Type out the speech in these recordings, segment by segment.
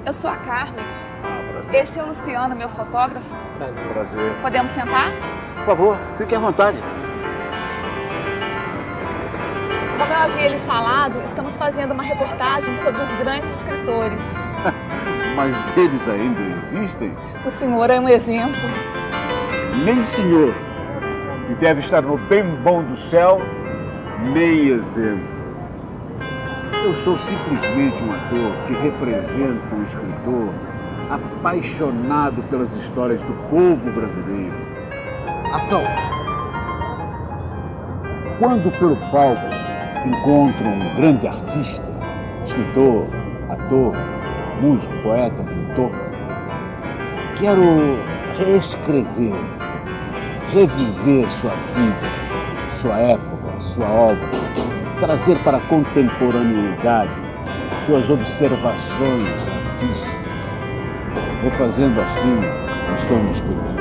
Eu sou a Carmen. Prazer. Esse é o Luciano, meu fotógrafo. Prazer. Podemos sentar? Por favor, fique à vontade. Como eu havia lhe falado, estamos fazendo uma reportagem sobre os grandes escritores. Mas eles ainda existem? O senhor é um exemplo. Nem senhor, que deve estar no bem bom do céu, nem exemplo. Eu sou simplesmente um ator que representa um escritor apaixonado pelas histórias do povo brasileiro. Ação! Quando pelo palco encontro um grande artista, escritor, ator, músico, poeta, pintor, quero reescrever, reviver sua vida, sua época, sua obra, trazer para a contemporaneidade suas observações artísticas, refazendo assim os sonhos perdidos.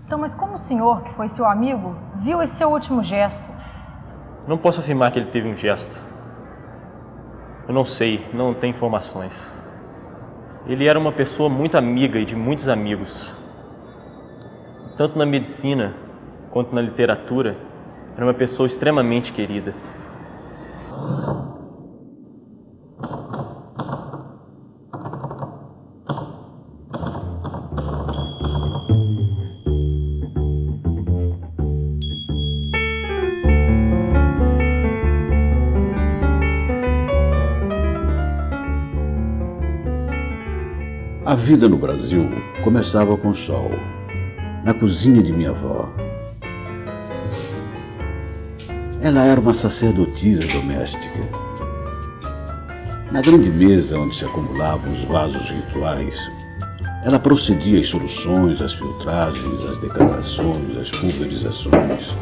Então, mas como o senhor, que foi seu amigo, viu esse seu último gesto? Não posso afirmar que ele teve um gesto. Eu não sei, não tenho informações. Ele era uma pessoa muito amiga e de muitos amigos. Tanto na medicina quanto na literatura, era uma pessoa extremamente querida. A vida no Brasil começava com o sol, na cozinha de minha avó. Ela era uma sacerdotisa doméstica. Na grande mesa onde se acumulavam os vasos rituais, ela procedia às soluções, às filtragens, às decantações, às pulverizações,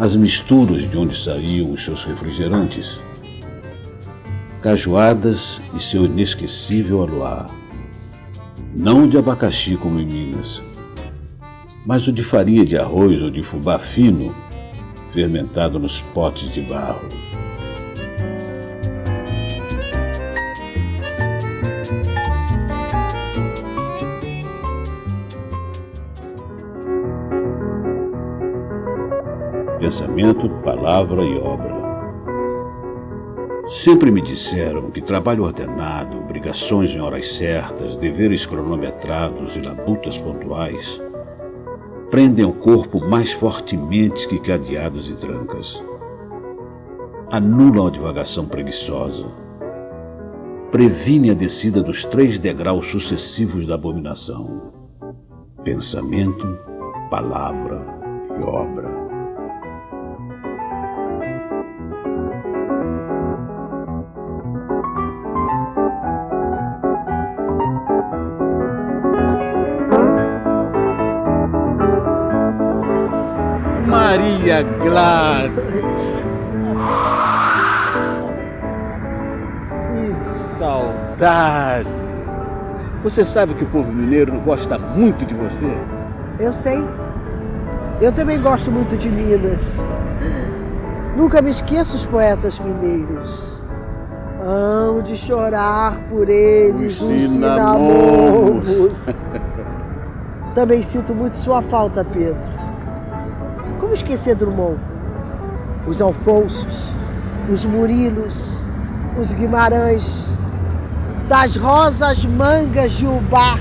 às misturas de onde saíam os seus refrigerantes, cajuadas e seu inesquecível aluá. Não o de abacaxi como em Minas, mas o de farinha de arroz ou de fubá fino, fermentado nos potes de barro. Pensamento, palavra e obra. Sempre me disseram que trabalho ordenado, obrigações em horas certas, deveres cronometrados e labutas pontuais prendem o corpo mais fortemente que cadeados e trancas. Anulam a divagação preguiçosa. Previne a descida dos 3 degraus sucessivos da abominação. Pensamento, palavra e obra. Maria Gladys! Que saudade! Você sabe que o povo mineiro gosta muito de você? Eu sei. Eu também gosto muito de Minas. Nunca me esqueço os poetas mineiros. Hão de chorar por eles os cinnamomus. Também sinto muito sua falta, Pedro. Como esquecer Drummond? Os Alfonsos, os Murilos, os Guimarães, das rosas mangas de Ubá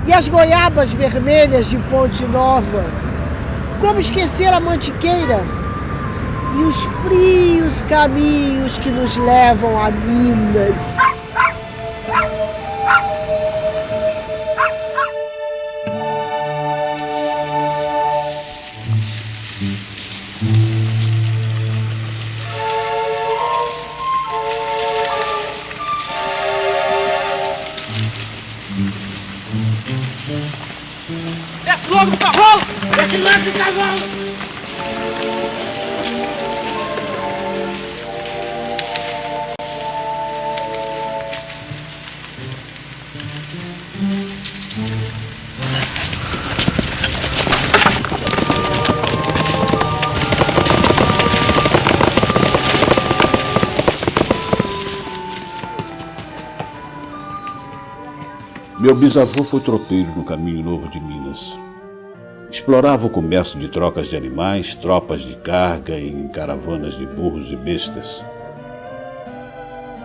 e as goiabas vermelhas de Ponte Nova, como esquecer a Mantiqueira e os frios caminhos que nos levam a Minas? Desce logo o cavalo! Desce logo o cavalo! Meu bisavô foi tropeiro no Caminho Novo de Minas. Explorava o comércio de trocas de animais, tropas de carga em caravanas de burros e bestas.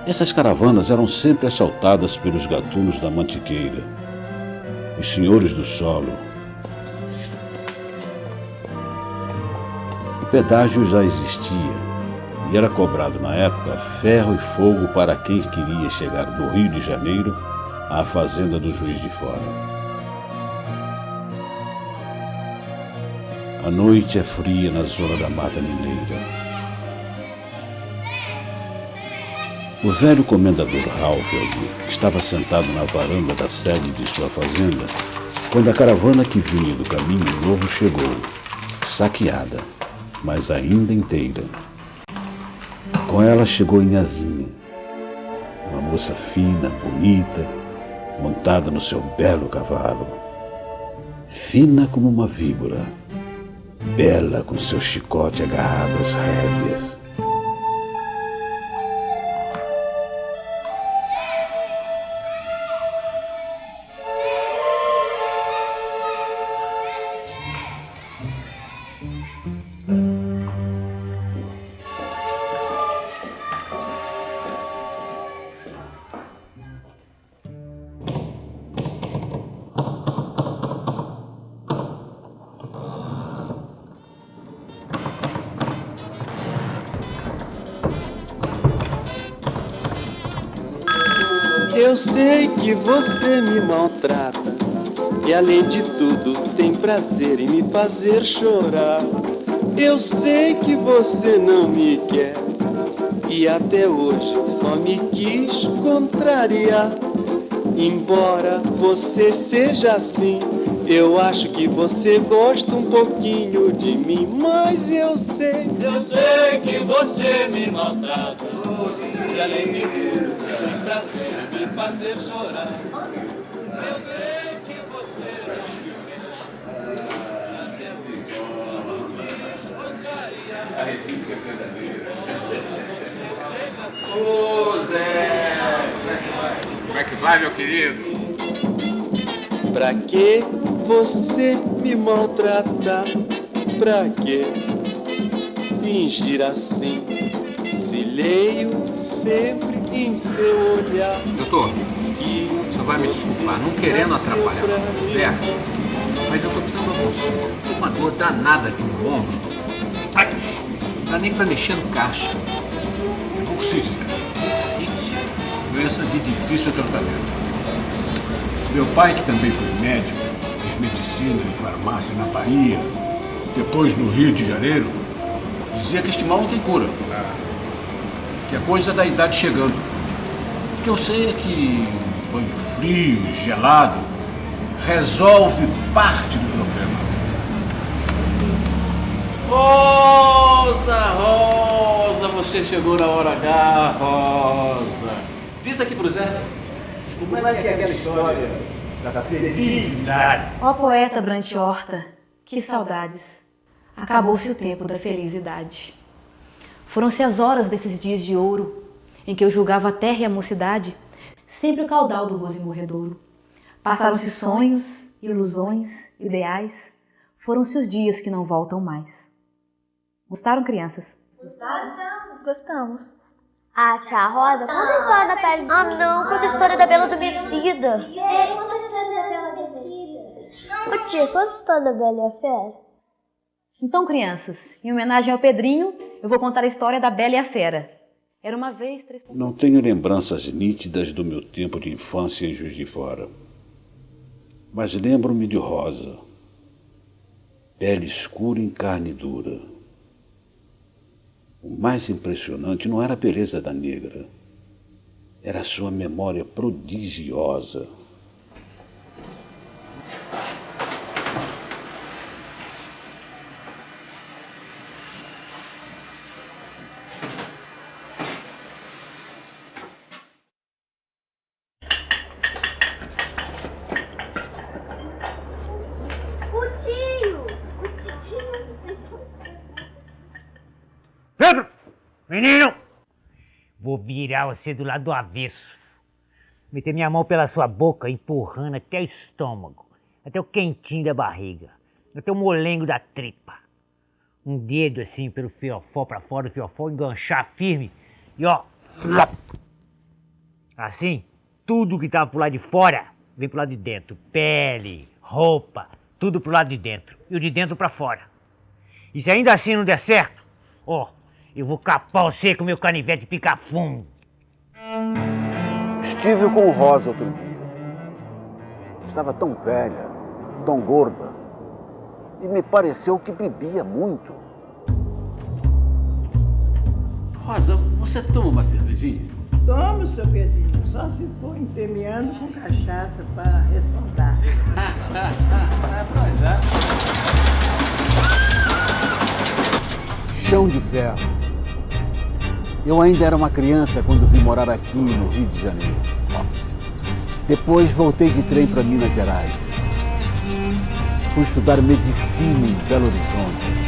Essas caravanas eram sempre assaltadas pelos gatunos da Mantiqueira, os senhores do solo. O pedágio já existia e era cobrado na época ferro e fogo para quem queria chegar do Rio de Janeiro à fazenda do Juiz de Fora. A noite é fria na zona da Mata Mineira. O velho comendador Halfeld estava sentado na varanda da sede de sua fazenda quando a caravana que vinha do Caminho Novo chegou, saqueada, mas ainda inteira. Com ela chegou Inhazinha, uma moça fina, bonita, montada no seu belo cavalo, fina como uma víbora, bela com seu chicote agarrado às rédeas. Eu sei que você me maltrata e além de tudo tem prazer em me fazer chorar. Eu sei que você não me quer e até hoje só me quis contrariar. Embora você seja assim, eu acho que você gosta um pouquinho de mim, mas eu sei que você me maltrata e além de tudo tem prazer em me fazer chorar. Eu sei que você não me quer até A recíproca é verdadeira. Ô Zé, como é que vai, meu querido? Pra que você me maltratar? Pra que fingir assim? Se leio sempre em seu olhar. Doutor, o senhor vai me desculpar, não querendo atrapalhar a nossa conversa, mas eu tô precisando de uma consulta. Tô com uma dor danada aqui no ombro. Ai, não dá nem pra mexer no caixa. Bursite, Zé. Bursite? Doença de difícil tratamento. Meu pai, que também foi médico, fez medicina e farmácia na Bahia, depois no Rio de Janeiro, dizia que este mal não tem cura. Que é coisa da idade chegando. O que eu sei é que banho frio, gelado, resolve parte do problema. Rosa, Rosa, você chegou na hora H, Rosa. Diz aqui pro Zé. Como é que é aquela história da felicidade? Ó poeta Brant Horta, que saudades. Acabou-se o tempo da felicidade. Foram-se as horas desses dias de ouro, em que eu julgava a terra e a mocidade, sempre o caudal do gozo morredouro. Passaram-se sonhos, ilusões, ideais, foram-se os dias que não voltam mais. Gostaram, crianças? Gostamos. Ah, tia Rosa, conta a história da pele. Ah, não, conta a história da Bela Adormecida. Conta a história da Bela Adormecida. Ô tia, conta a história da Bela e a Fera. Então, crianças, em homenagem ao Pedrinho, eu vou contar a história da Bela e a Fera. Era uma vez... Não tenho lembranças nítidas do meu tempo de infância em Juiz de Fora. Mas lembro-me de Rosa. Pele escura em carne dura. O mais impressionante não era a beleza da negra. Era a sua memória prodigiosa. Pedro! Menino! Vou virar você do lado do avesso. Meter minha mão pela sua boca, empurrando até o estômago, até o quentinho da barriga, até o molengo da tripa. Um dedo assim pelo fiofó pra fora do fiofó, enganchar firme e ó... Assim, tudo que tava pro lado de fora, vem pro lado de dentro. Pele, roupa, tudo pro lado de dentro. E o de dentro pra fora. E se ainda assim não der certo, ó... Eu vou capar você com meu canivete de pica-fumo. Estive com Rosa outro dia. Estava tão velha, tão gorda, e me pareceu que bebia muito. Rosa, você toma uma cervejinha? Tomo, seu Pedrinho, só se for entremeando com cachaça para respaldar. Vai pra já. Chão de ferro. Eu ainda era uma criança quando vim morar aqui no Rio de Janeiro. Depois voltei de trem para Minas Gerais. Fui estudar medicina em Belo Horizonte.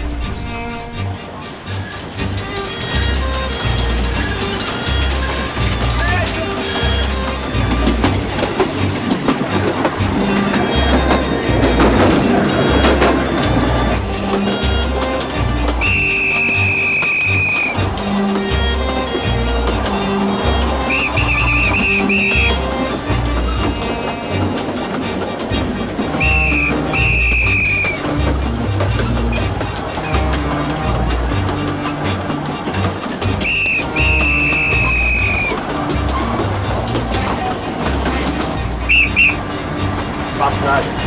Passagem.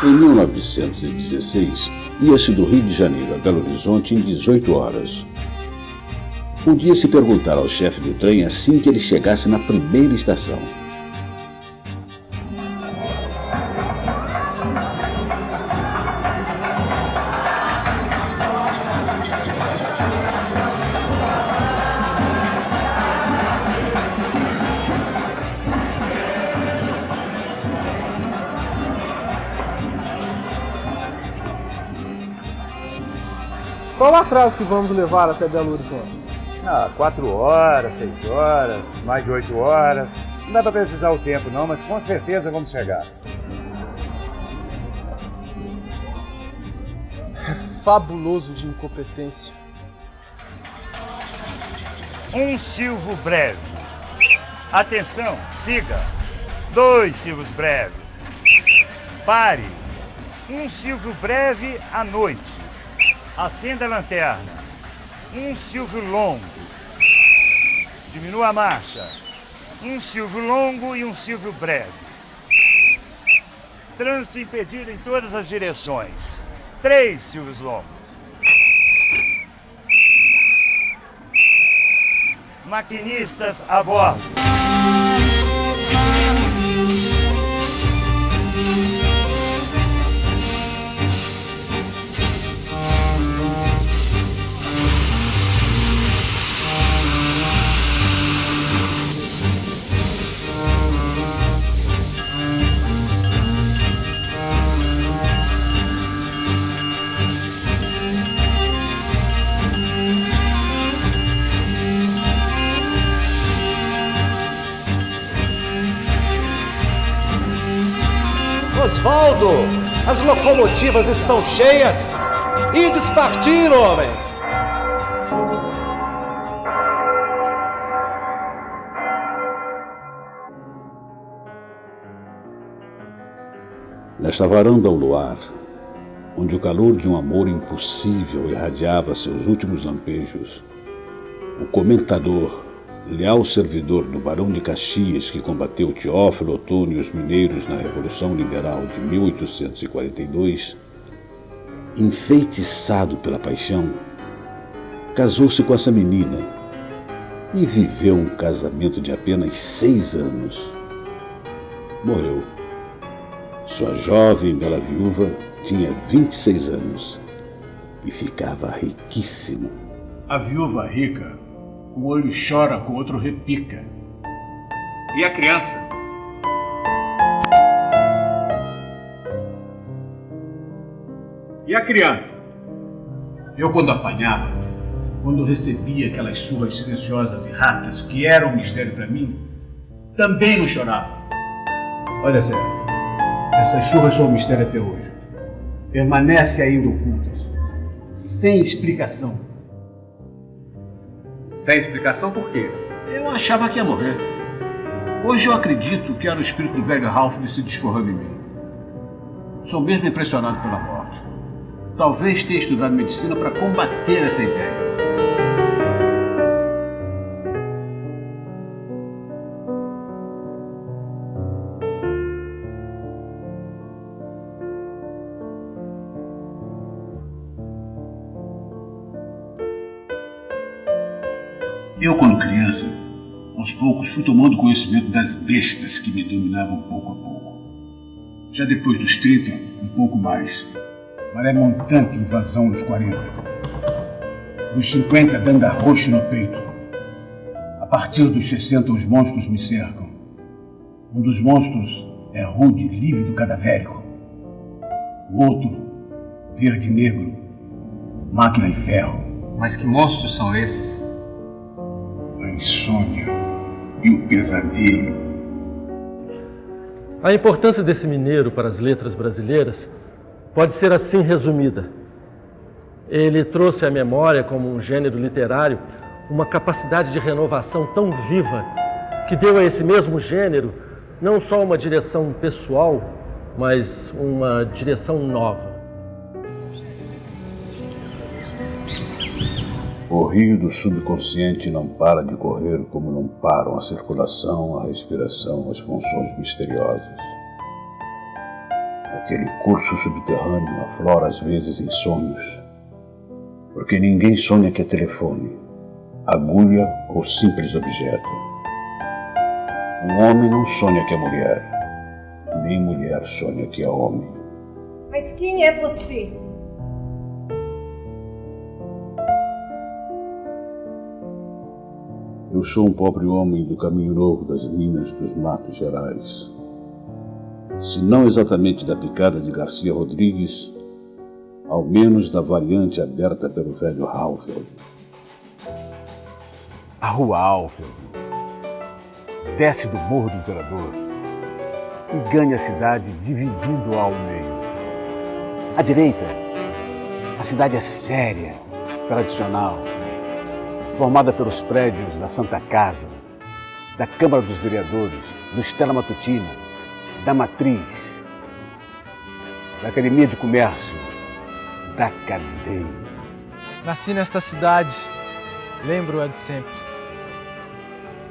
Em 1916, ia-se do Rio de Janeiro a Belo Horizonte em 18 horas. Podia se perguntar ao chefe do trem assim que ele chegasse na primeira estação. Qual o atraso que vamos levar até Belo Horizonte? 4 horas, 6 horas, mais de 8 horas. Não dá para precisar o tempo não, mas com certeza vamos chegar. É fabuloso de incompetência. Um silvo breve. Atenção, siga. 2 silvos breves. Pare. Um silvo breve à noite. Acenda a lanterna. Um silvio longo. Diminua a marcha. Um silvio longo e um silvio breve. Trânsito impedido em todas as direções. 3 silvios longos. Maquinistas a bordo. Osvaldo, as locomotivas estão cheias. Ides partir, homem! Nesta varanda ao luar, onde o calor de um amor impossível irradiava seus últimos lampejos, o comentador, leal servidor do Barão de Caxias que combateu Teófilo Otoni e os mineiros na Revolução Liberal de 1842, enfeitiçado pela paixão, casou-se com essa menina e viveu um casamento de apenas 6 anos. Morreu. Sua jovem bela viúva tinha 26 anos e ficava riquíssima. A viúva rica, o olho chora, com o outro repica. E a criança? E a criança? Eu, quando apanhava, quando recebia aquelas surras silenciosas e ratas que eram um mistério para mim, também não chorava. Olha, Zé, essas surras são um mistério até hoje. Permanecem ainda ocultas, sem explicação. Sem explicação por quê? Eu achava que ia morrer. Hoje eu acredito que era o espírito do velho Ralph se desforrando em mim. Sou mesmo impressionado pela morte. Talvez tenha estudado medicina para combater essa ideia. Eu, quando criança, aos poucos fui tomando conhecimento das bestas que me dominavam pouco a pouco. Já depois dos 30, um pouco mais. Maré montante invasão dos 40. Dos 50, dando arroxo no peito. A partir dos 60, os monstros me cercam. Um dos monstros é rude, lívido, cadavérico. O outro, verde e negro, máquina e ferro. Mas que monstros são esses? A insônia e o pesadelo. A importância desse mineiro para as letras brasileiras pode ser assim resumida. Ele trouxe à memória, como um gênero literário, uma capacidade de renovação tão viva que deu a esse mesmo gênero não só uma direção pessoal, mas uma direção nova. O rio do subconsciente não para de correr como não param a circulação, a respiração, as funções misteriosas. Aquele curso subterrâneo aflora às vezes em sonhos, porque ninguém sonha que é telefone, agulha ou simples objeto. Um homem não sonha que é mulher, nem mulher sonha que é homem. Mas quem é você? Eu sou um pobre homem do caminho novo das minas dos Matos Gerais. Se não exatamente da picada de Garcia Rodrigues, ao menos da variante aberta pelo velho Halfeld. A rua Halfeld desce do Morro do Imperador e ganha a cidade dividindo-a ao meio. À direita, a cidade é séria, tradicional, formada pelos prédios da Santa Casa, da Câmara dos Vereadores, do Stella Matutina, da Matriz, da Academia de Comércio, da Cadeia. Nasci nesta cidade, lembro-a de sempre.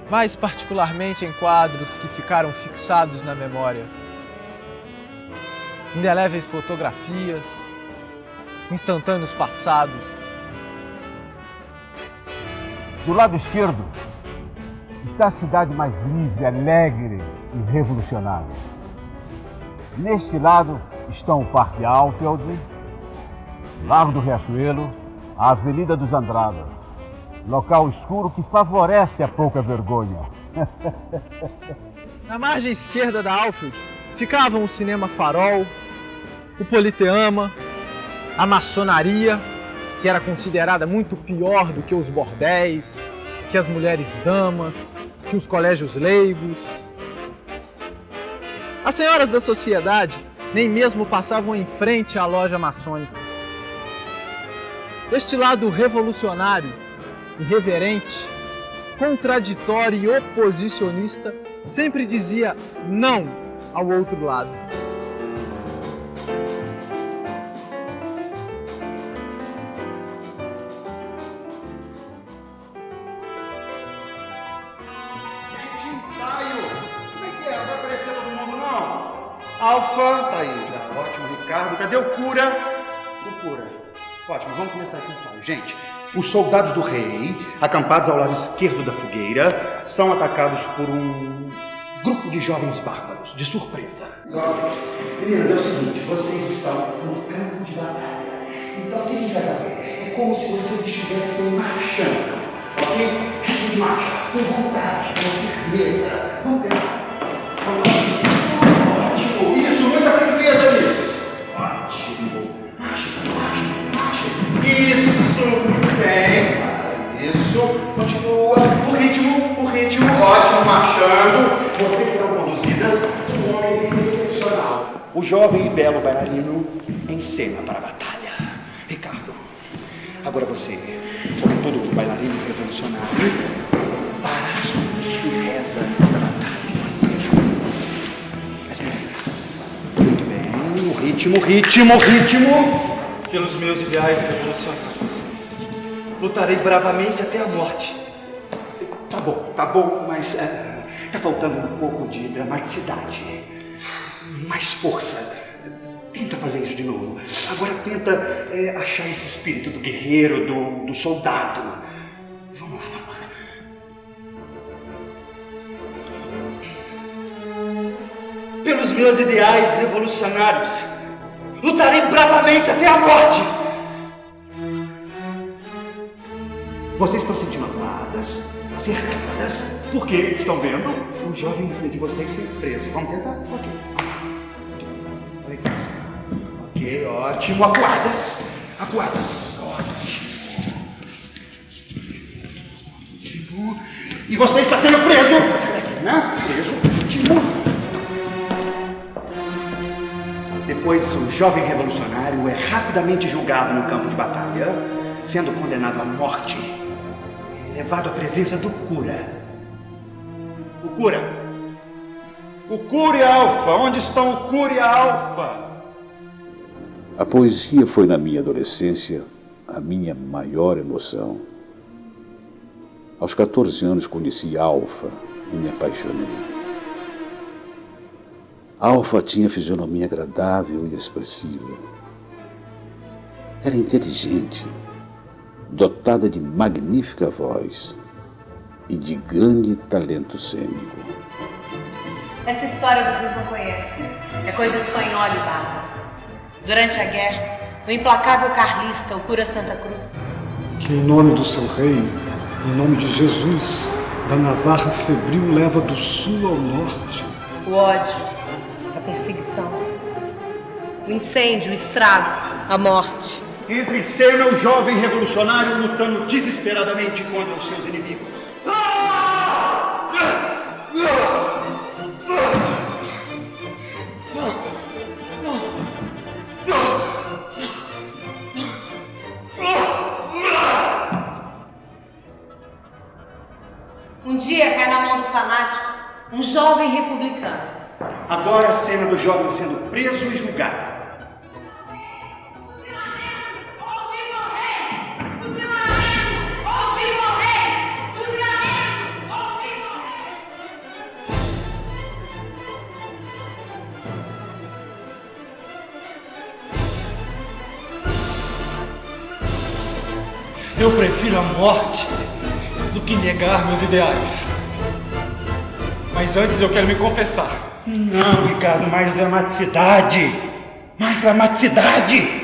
Mais particularmente em quadros que ficaram fixados na memória. Indeléveis fotografias, instantâneos passados. Do lado esquerdo está a cidade mais livre, alegre e revolucionária. Neste lado estão o Parque Halfeld, o Largo do Riachuelo, a Avenida dos Andradas, local escuro que favorece a pouca vergonha. Na margem esquerda da Halfeld ficavam o Cinema Farol, o Politeama, a maçonaria, que era considerada muito pior do que os bordéis, que as mulheres damas, que os colégios leigos. As senhoras da sociedade nem mesmo passavam em frente à loja maçônica. Este lado revolucionário, irreverente, contraditório e oposicionista sempre dizia não ao outro lado. Alfa, tá aí já. Ótimo, Ricardo. Cadê o cura? O cura. Ótimo, vamos começar esse ensaio. Gente, os soldados do rei, acampados ao lado esquerdo da fogueira, são atacados por um grupo de jovens bárbaros, de surpresa. Jovens, meninas, é o seguinte, vocês estão no campo de batalha. Então o que a gente vai fazer? É como se vocês estivessem marchando, ok? Ritmo de marcha, com vontade, com firmeza. Vamos tentar. Vamos lá, isso. Ótimo, isso, muita firmeza nisso. Ótimo. Marcha. Isso, muito bem. Isso, continua. O ritmo, ótimo, marchando. Vocês serão conduzidas por um homem excepcional. O jovem e belo bailarino em cena para a batalha. Ricardo, agora você, como todo bailarino revolucionário, para e reza antes da batalha. As meninas. Muito bem, o ritmo. Pelos meus ideais revolucionários. Lutarei bravamente até a morte. Tá bom, mas tá faltando um pouco de dramaticidade. Mais força. Tenta fazer isso de novo. Agora tenta achar esse espírito do guerreiro, do soldado. Vamos lá. Pelos meus ideais revolucionários, lutarei bravamente até a morte. Vocês estão sentindo acuadas, cercadas, porque estão vendo o jovem líder de vocês ser preso. Vamos tentar? Ok. Olha aqui. Ok, ótimo. Acuadas. Ótimo. E você está sendo preso. Sai da cena. Preso. Ótimo. Depois, o jovem revolucionário é rapidamente julgado no campo de batalha, sendo condenado à morte e levado à presença do cura. O cura e a Alfa. Onde estão o cura e a Alfa? A poesia foi, na minha adolescência, a minha maior emoção. Aos 14 anos conheci Alfa e me apaixonei. Alfa tinha fisionomia agradável e expressiva. Era inteligente, dotada de magnífica voz e de grande talento cênico. Essa história vocês não conhecem. É coisa espanhola e bárbara. Durante a guerra, o implacável carlista, o cura Santa Cruz, que em nome do seu reino, em nome de Jesus, da Navarra febril leva do sul ao norte. o ódio, a perseguição, o incêndio, o estrago, a morte. Entre em cena o jovem revolucionário lutando desesperadamente contra os seus inimigos. Um dia cai na mão do fanático um jovem republicano. Agora a cena do jovem sendo preso e julgado. Eu prefiro a morte do que negar meus ideais. Mas antes eu quero me confessar. Não, Ricardo, mais dramaticidade! Mais dramaticidade!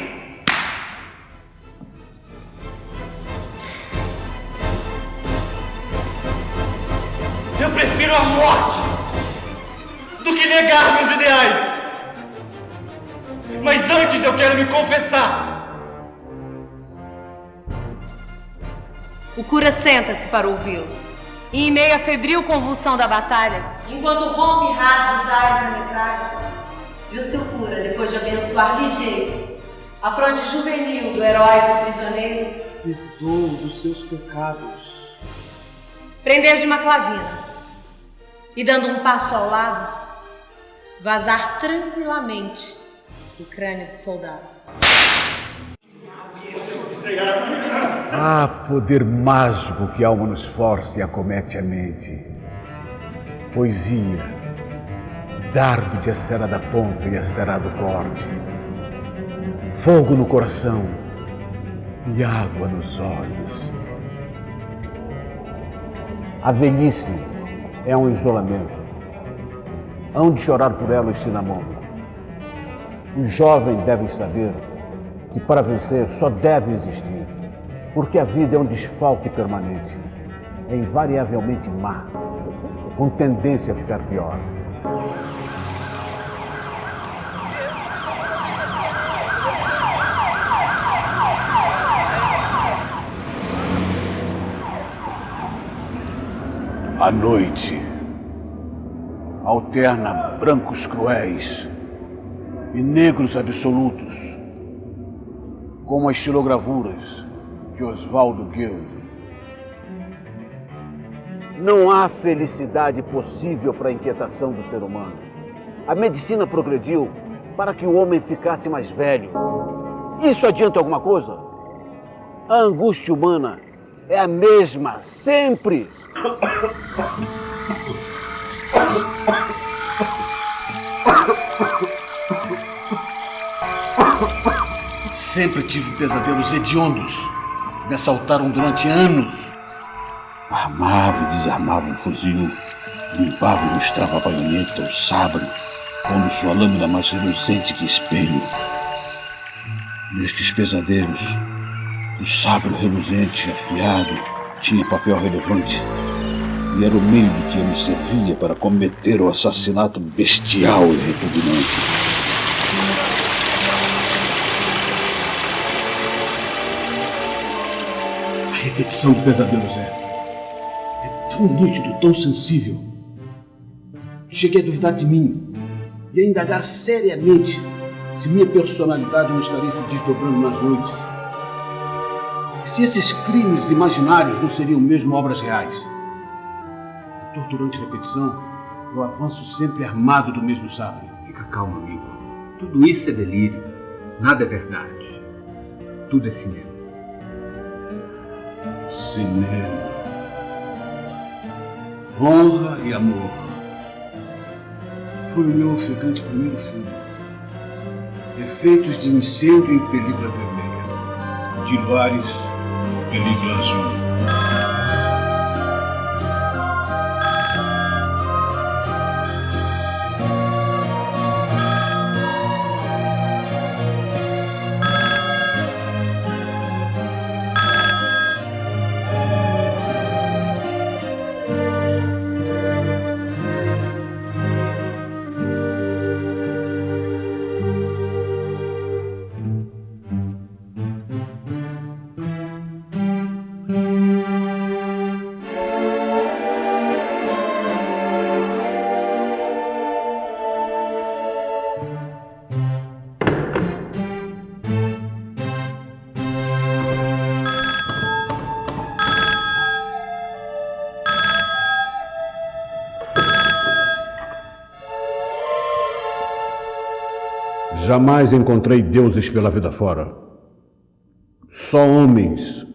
Eu prefiro a morte do que negar meus ideais. Mas antes eu quero me confessar. O cura senta-se para ouvi-lo. E em meio à febril convulsão da batalha, enquanto rompe e rasga os ares da metralha, viu seu cura, depois depois de abençoar ligeiro a fronte juvenil do heróico prisioneiro, Perdoa dos seus pecados. prender de uma clavina e, dando um passo ao lado, vazar tranquilamente o crânio do soldado. Ah, poder mágico que a alma nos força e acomete a mente. Poesia, dardo de acerada ponta e acerado corte. Fogo no coração e água nos olhos. A velhice é um isolamento. Hão de chorar por ela os cinnamonos. Os jovens devem saber que para vencer só deve existir, porque a vida é um desfalque permanente, é invariavelmente má, com tendência a ficar pior. A noite alterna brancos cruéis e negros absolutos, como as estilogravuras de Oswaldo Guilde. Não há felicidade possível para a inquietação do ser humano. A medicina progrediu para que o homem ficasse mais velho. Isso adianta alguma coisa? A angústia humana é a mesma, sempre. Sempre tive pesadelos hediondos. Me assaltaram durante anos. Armava e desarmava um fuzil. Limpava e lustrava a baioneta, o sabre, pondo sua lâmina mais reluzente que espelho. Nestes pesadelos, o sabre reluzente, afiado, tinha papel relevante. E era o meio de que eu me servia para cometer o assassinato bestial e repugnante. A repetição de pesadelos é tão nítido, tão sensível. Cheguei a duvidar de mim e a indagar seriamente se minha personalidade não estaria se desdobrando nas noites. E se esses crimes imaginários não seriam mesmo obras reais. A torturante repetição, eu avanço sempre armado do mesmo sabre. Fica calmo, amigo. Tudo isso é delírio. Nada é verdade. Tudo é cinema. Cinema. Honra e amor. Foi o meu ofegante primeiro filme. Efeitos de incêndio em película vermelha. De luares, película azul. Jamais encontrei deuses pela vida fora. Só homens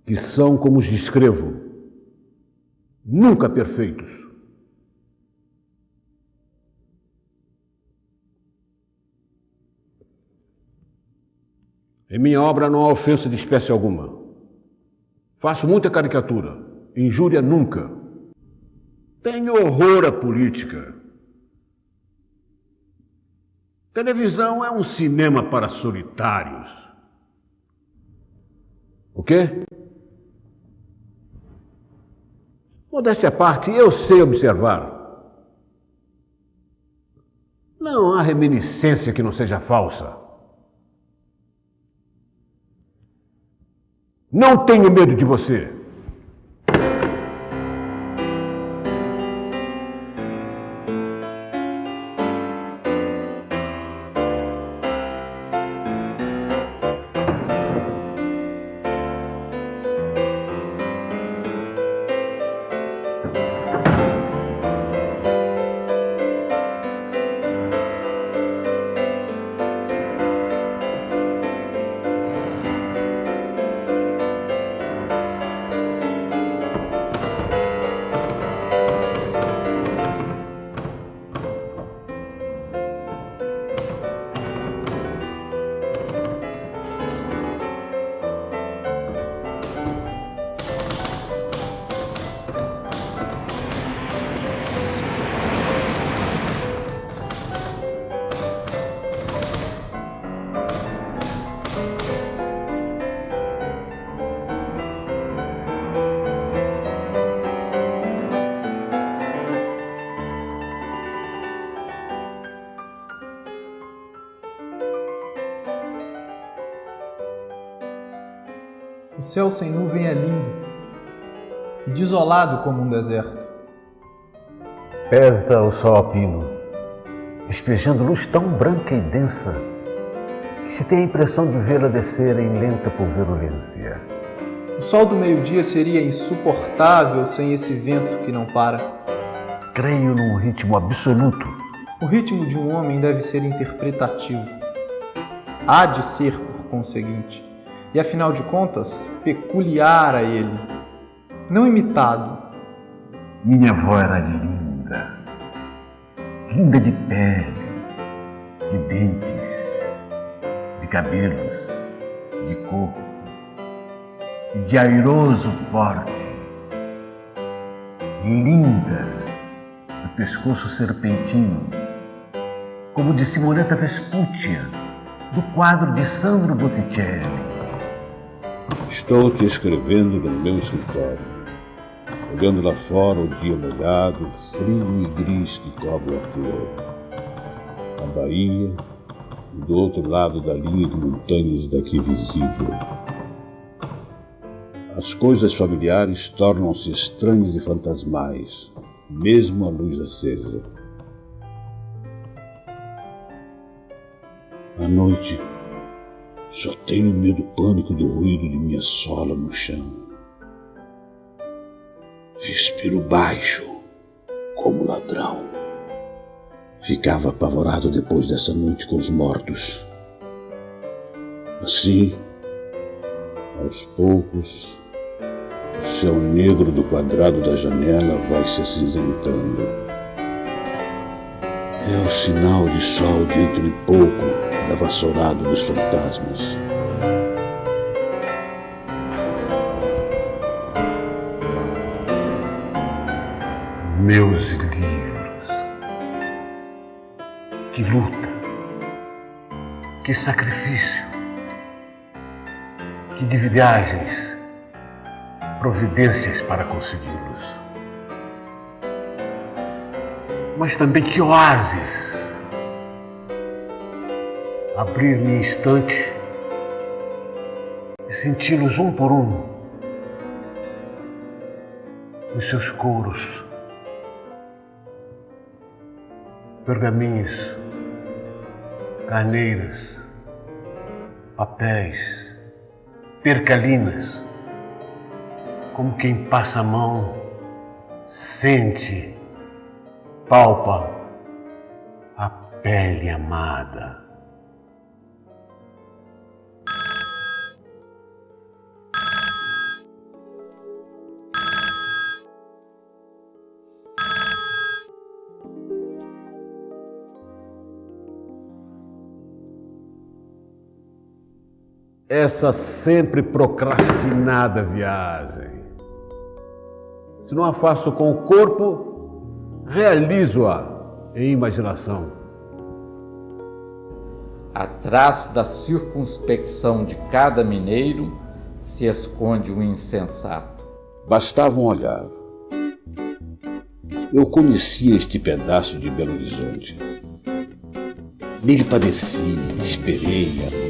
que são como os descrevo, nunca perfeitos. Em minha obra não há ofensa de espécie alguma. Faço muita caricatura, injúria nunca. Tenho horror à política. Televisão é um cinema para solitários. O quê? Modéstia à parte, eu sei observar. Não há reminiscência que não seja falsa. Não tenho medo de você. O céu sem nuvem é lindo e desolado como um deserto. Pesa o sol alpino, despejando luz tão branca e densa que se tem a impressão de vê-la descer em lenta pulverulência. O sol do meio-dia seria insuportável sem esse vento que não para. Creio num ritmo absoluto. O ritmo de um homem deve ser interpretativo. Há de ser, por conseguinte, e afinal de contas, peculiar a ele, não imitado. Minha avó era linda, linda de pele, de dentes, de cabelos, de corpo e de airoso porte. Linda do pescoço serpentino, como de Simonetta Vespuccia, do quadro de Sandro Botticelli. Estou te escrevendo no meu escritório, olhando lá fora o dia molhado, frio e gris que cobre a terra, a Bahia e do outro lado da linha de montanhas daqui visível. As coisas familiares tornam-se estranhas e fantasmais, mesmo à luz acesa. À noite, só tenho medo pânico do ruído de minha sola no chão. Respiro baixo, como ladrão. Ficava apavorado depois dessa noite com os mortos. Assim, aos poucos, o céu negro do quadrado da janela vai se acinzentando. É o sinal de sol dentro de pouco da vassourada dos fantasmas. Meus livros. Que luta. Que sacrifício. Que de viagens. Providências para consegui-los. Mas também que oásis. Abrir-me em instante e senti-los um por um, os seus couros, pergaminhos, caneiras, papéis, percalinas, como quem passa a mão, sente, palpa a pele amada. Essa sempre procrastinada viagem. Se não a faço com o corpo, realizo-a em imaginação. Atrás da circunspecção de cada mineiro se esconde um insensato. Bastava um olhar. Eu conhecia este pedaço de Belo Horizonte. Nele padeci, esperei, amei.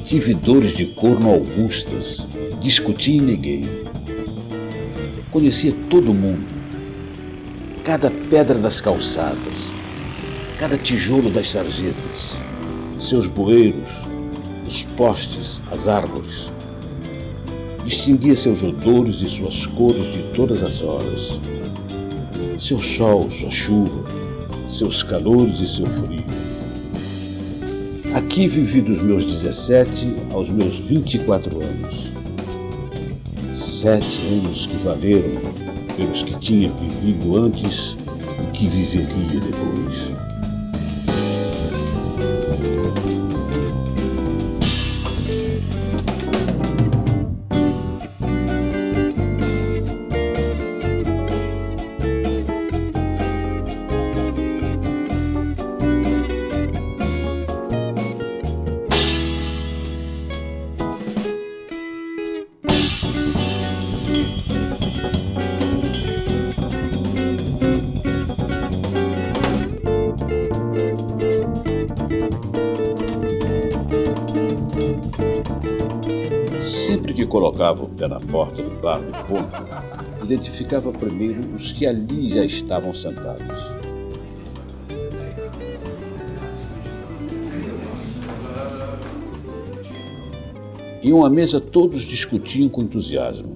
Tive dores de corno augustas, discuti e neguei. Conhecia todo mundo, cada pedra das calçadas, cada tijolo das sarjetas, seus bueiros, os postes, as árvores. Distinguia seus odores e suas cores de todas as horas, seu sol, sua chuva, seus calores e seu frio. Aqui vivi dos meus 17 aos meus 24 anos. 7 anos que valeram pelos que tinha vivido antes e que viveria depois. que colocava o pé na porta do bar do ponto, identificava primeiro os que ali já estavam sentados. Em uma mesa todos discutiam com entusiasmo.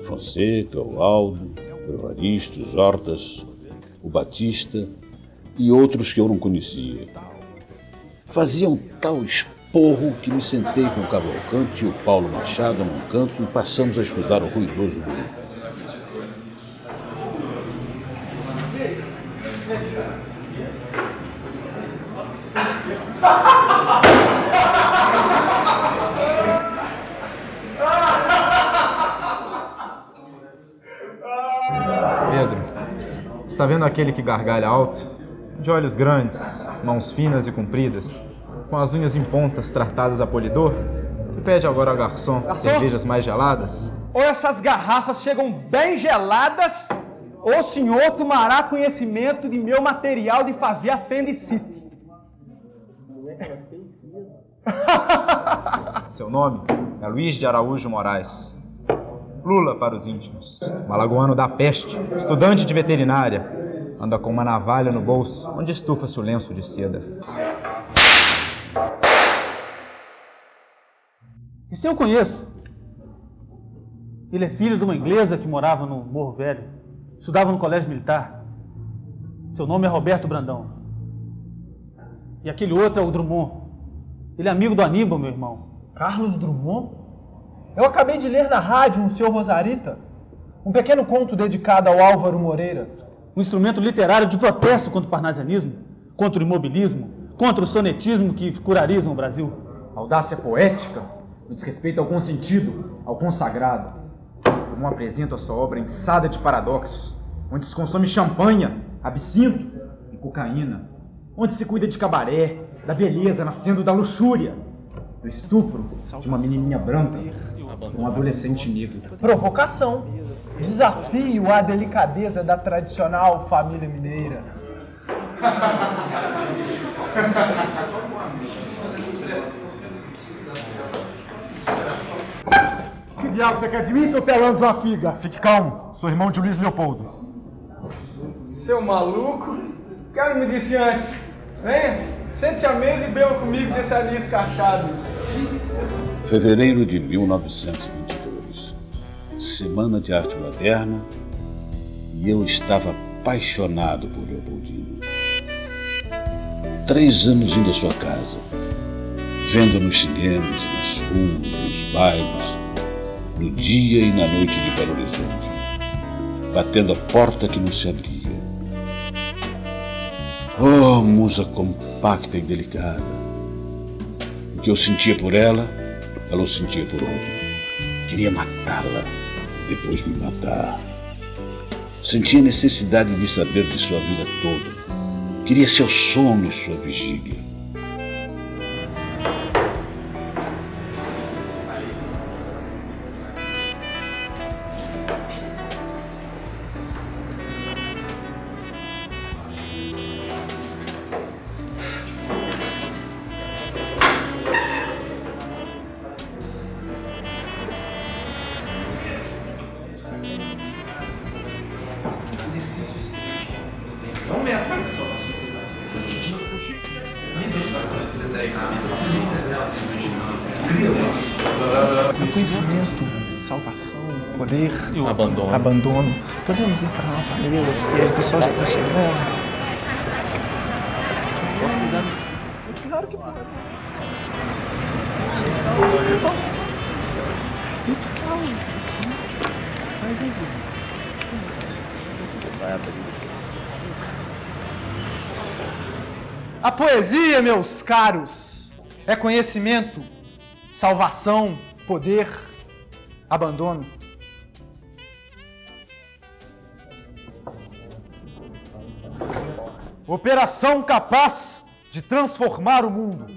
Fonseca, o Aldo, o Evaristo, os Hortas, o Batista e outros que eu não conhecia. Faziam tal esporro que me sentei com o Cavalcante e o Paulo Machado num canto e passamos a estudar o ruidoso grupo. Pedro, está vendo aquele que gargalha alto? De olhos grandes, mãos finas e compridas, com as unhas em pontas tratadas a polidor, que pede agora ao garçom cervejas mais geladas? Ou essas garrafas chegam bem geladas, ou o senhor tomará conhecimento de meu material de fazer apendicite. Seu nome é Luiz de Araújo Moraes. Lula para os íntimos. Malagoano da peste, estudante de veterinária. Anda com uma navalha no bolso, onde estufa-se o lenço de seda. Esse eu conheço. Ele é filho de uma inglesa que morava no Morro Velho. Estudava no colégio militar. Seu nome é Roberto Brandão. E aquele outro é o Drummond. Ele é amigo do Aníbal, meu irmão. Carlos Drummond? Eu acabei de ler na rádio um Sr. Rosarita, um pequeno conto dedicado ao Álvaro Moreira. Um instrumento literário de protesto contra o parnasianismo, contra o imobilismo, contra o sonetismo que curarizam o Brasil. Audácia poética, no desrespeito ao consentido, ao consagrado. Como apresenta a sua obra ensada de paradoxos, onde se consome champanha, absinto e cocaína, onde se cuida de cabaré, da beleza nascendo da luxúria, do estupro de uma menininha branca, um adolescente negro. Provocação. Desafio à delicadeza da tradicional família mineira. Que diabo você quer de mim, seu pelão de uma figa? Fique calmo, sou irmão de Luiz Leopoldo. Seu maluco, o cara me disse antes. Venha, sente-se à mesa e beba comigo desse anis escarchado. Fevereiro de 1922, Semana de Arte Moderna, e eu estava apaixonado por Leopoldina. 3 anos indo à sua casa, vendo nos cinemas, nas ruas, nos bairros, no dia e na noite de Belo Horizonte, batendo a porta que não se abria. Oh, musa compacta e delicada! O que eu sentia por ela, ela o sentia por outro. Queria matá-la e depois me matar. Sentia necessidade de saber de sua vida toda. Queria seu sono e sua vigília. Conhecimento, salvação, poder e o abandono. Podemos ir para a nossa mesa, porque o pessoal já está chegando. Claro que pode. A poesia, meus caros, é conhecimento, salvação, poder, abandono. Operação capaz de transformar o mundo.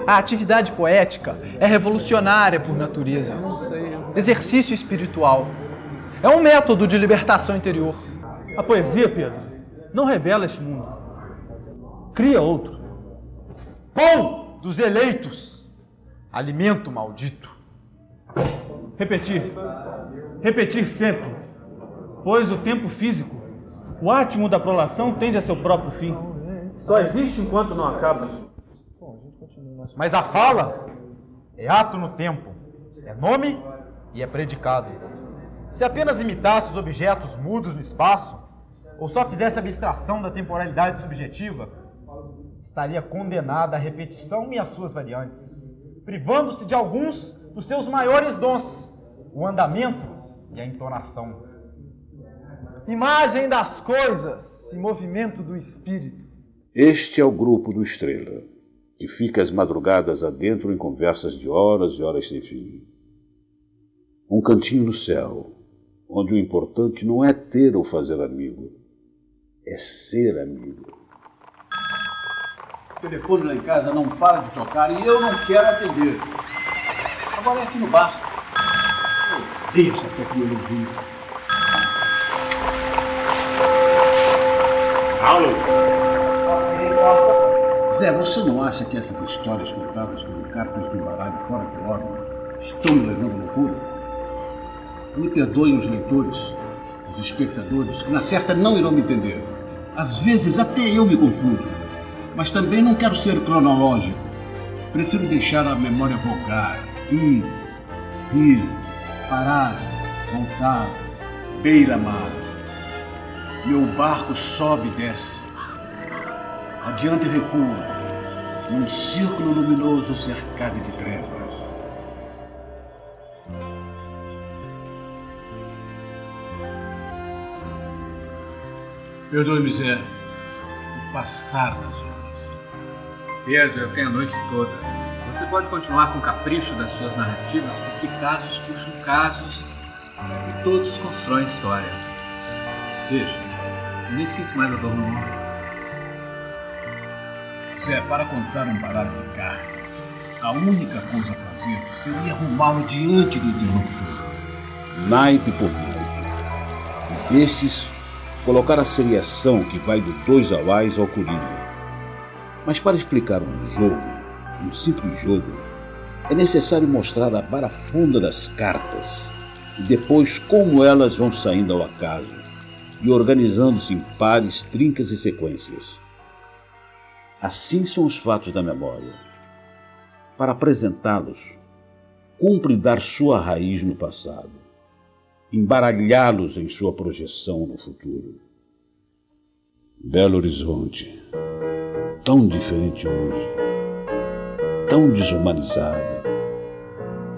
A atividade poética é revolucionária por natureza. Exercício espiritual. É um método de libertação interior. A poesia, Pedro, não revela este mundo. Cria outro. Pão dos eleitos. Alimento maldito. Repetir. Repetir sempre. Pois o tempo físico, o átimo da prolação tende a seu próprio fim. Só existe enquanto não acaba. Mas a fala é ato no tempo, é nome e é predicado. Se apenas imitasse os objetos mudos no espaço, ou só fizesse abstração da temporalidade subjetiva, estaria condenada à repetição e às suas variantes, privando-se de alguns dos seus maiores dons, o andamento e a entonação. Imagem das coisas e movimento do espírito. Este é o grupo do Estrela, que fica as madrugadas adentro em conversas de horas e horas sem fim. Um cantinho no céu, onde o importante não é ter ou fazer amigo, é ser amigo. O telefone lá em casa não para de tocar e eu não quero atender. Agora é aqui no bar. Eu odeio essa tecnologia. Alô? Zé, você não acha que essas histórias contadas como cartas de um baralho fora de ordem estão me levando à loucura? Me perdoem os leitores, os espectadores, que na certa não irão me entender. Às vezes até eu me confundo, mas também não quero ser cronológico. Prefiro deixar a memória vogar, ir, parar, voltar, beira-mar. Meu barco sobe e desce, adianta e recua, num círculo luminoso cercado de trevas. Perdoe-me, Zé, o passar das horas. Pedro, eu tenho a noite toda. Você pode continuar com o capricho das suas narrativas, porque casos puxam casos e todos constroem história. Veja, eu nem sinto mais a dor no ombro. Zé, para contar um baralho de cartas, a única coisa a fazer seria arrumá-lo diante do interlocutor. Naipe por naipe. E destes, colocar a seriação que vai do 2 ao ás ao coringa. Mas para explicar um jogo, um simples jogo, é necessário mostrar a barafunda das cartas e depois como elas vão saindo ao acaso e organizando-se em pares, trincas e sequências. Assim são os fatos da memória. Para apresentá-los, cumpre dar sua raiz no passado, embaralhá-los em sua projeção no futuro. Belo Horizonte, tão diferente hoje, tão desumanizada,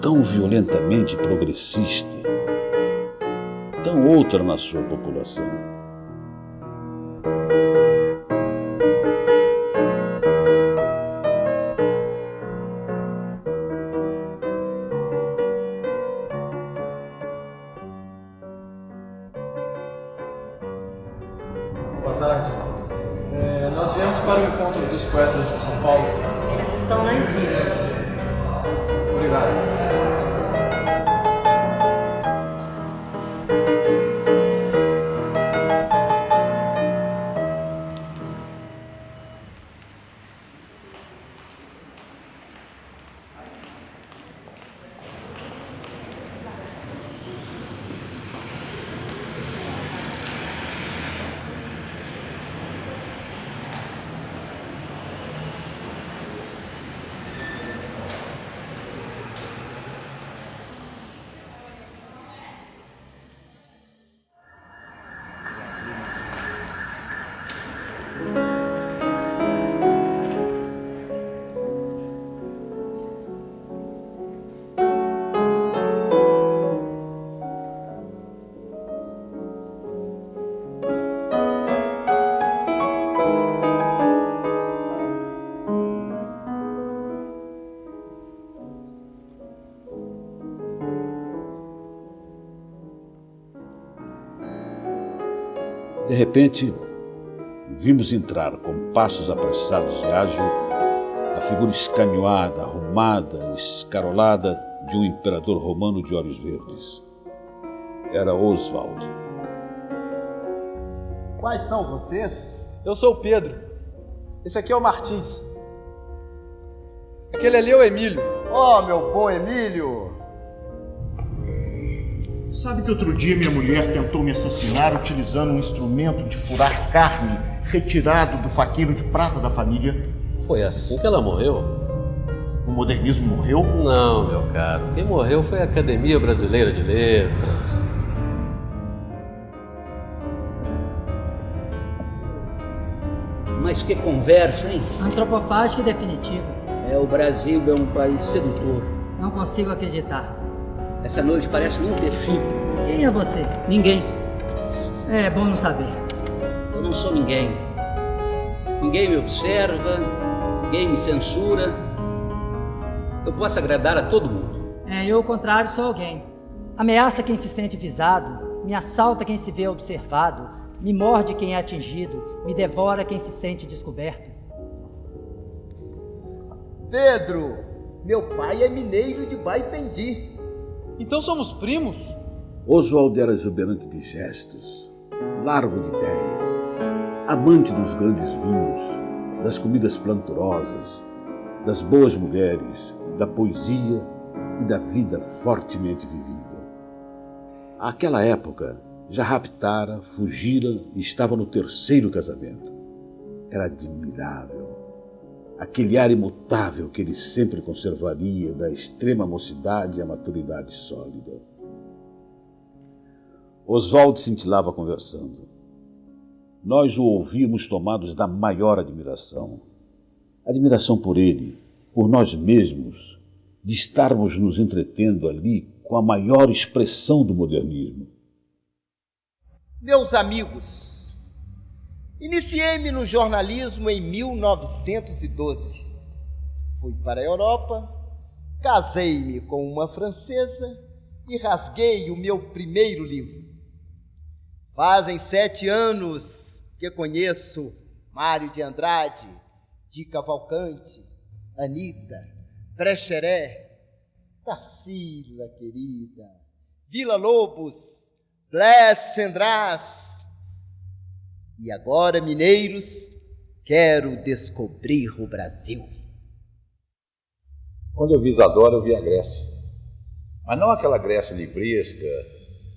tão violentamente progressista, tão outra na sua população. Boa tarde. Nós viemos para o encontro dos poetas de São Paulo. Eles estão lá em cima. Obrigado. De repente, vimos entrar com passos apressados e ágil a figura escanhoada, arrumada, escarolada de um imperador romano de olhos verdes. Era Oswald. Quais são vocês? Eu sou o Pedro. Esse aqui é o Martins. Aquele ali é o Emílio. Oh, meu bom Emílio! Sabe que outro dia minha mulher tentou me assassinar utilizando um instrumento de furar carne retirado do faqueiro de prata da família? Foi assim que ela morreu? O modernismo morreu? Não, meu caro. Quem morreu foi a Academia Brasileira de Letras. Mas que conversa, hein? Antropofágica e definitiva. O Brasil é um país sedutor. Não consigo acreditar. Essa noite parece não ter fim. Quem é você? Ninguém. É bom não saber. Eu não sou ninguém. Ninguém me observa, ninguém me censura. Eu posso agradar a todo mundo. Eu, ao contrário, sou alguém. Ameaça quem se sente visado, me assalta quem se vê observado, me morde quem é atingido, me devora quem se sente descoberto. Pedro, meu pai é mineiro de Baipendi. Então somos primos? Oswald era exuberante de gestos, largo de ideias, amante dos grandes vinhos, das comidas planturosas, das boas mulheres, da poesia e da vida fortemente vivida. Àquela época, já raptara, fugira e estava no 3º casamento. Era admirável aquele ar imutável que ele sempre conservaria da extrema mocidade à maturidade sólida. Oswald cintilava conversando. Nós o ouvíamos tomados da maior admiração. Admiração por ele, por nós mesmos, de estarmos nos entretendo ali com a maior expressão do modernismo. Meus amigos, iniciei-me no jornalismo em 1912. Fui para a Europa, casei-me com uma francesa e rasguei o meu primeiro livro. Fazem 7 anos que conheço Mário de Andrade, Di Cavalcanti, Anita, Brecheré, Tarsila querida, Vila Lobos, Blaise Cendrars. E agora, mineiros, quero descobrir o Brasil. Quando eu vi Isadora, eu vi a Grécia. Mas não aquela Grécia livresca,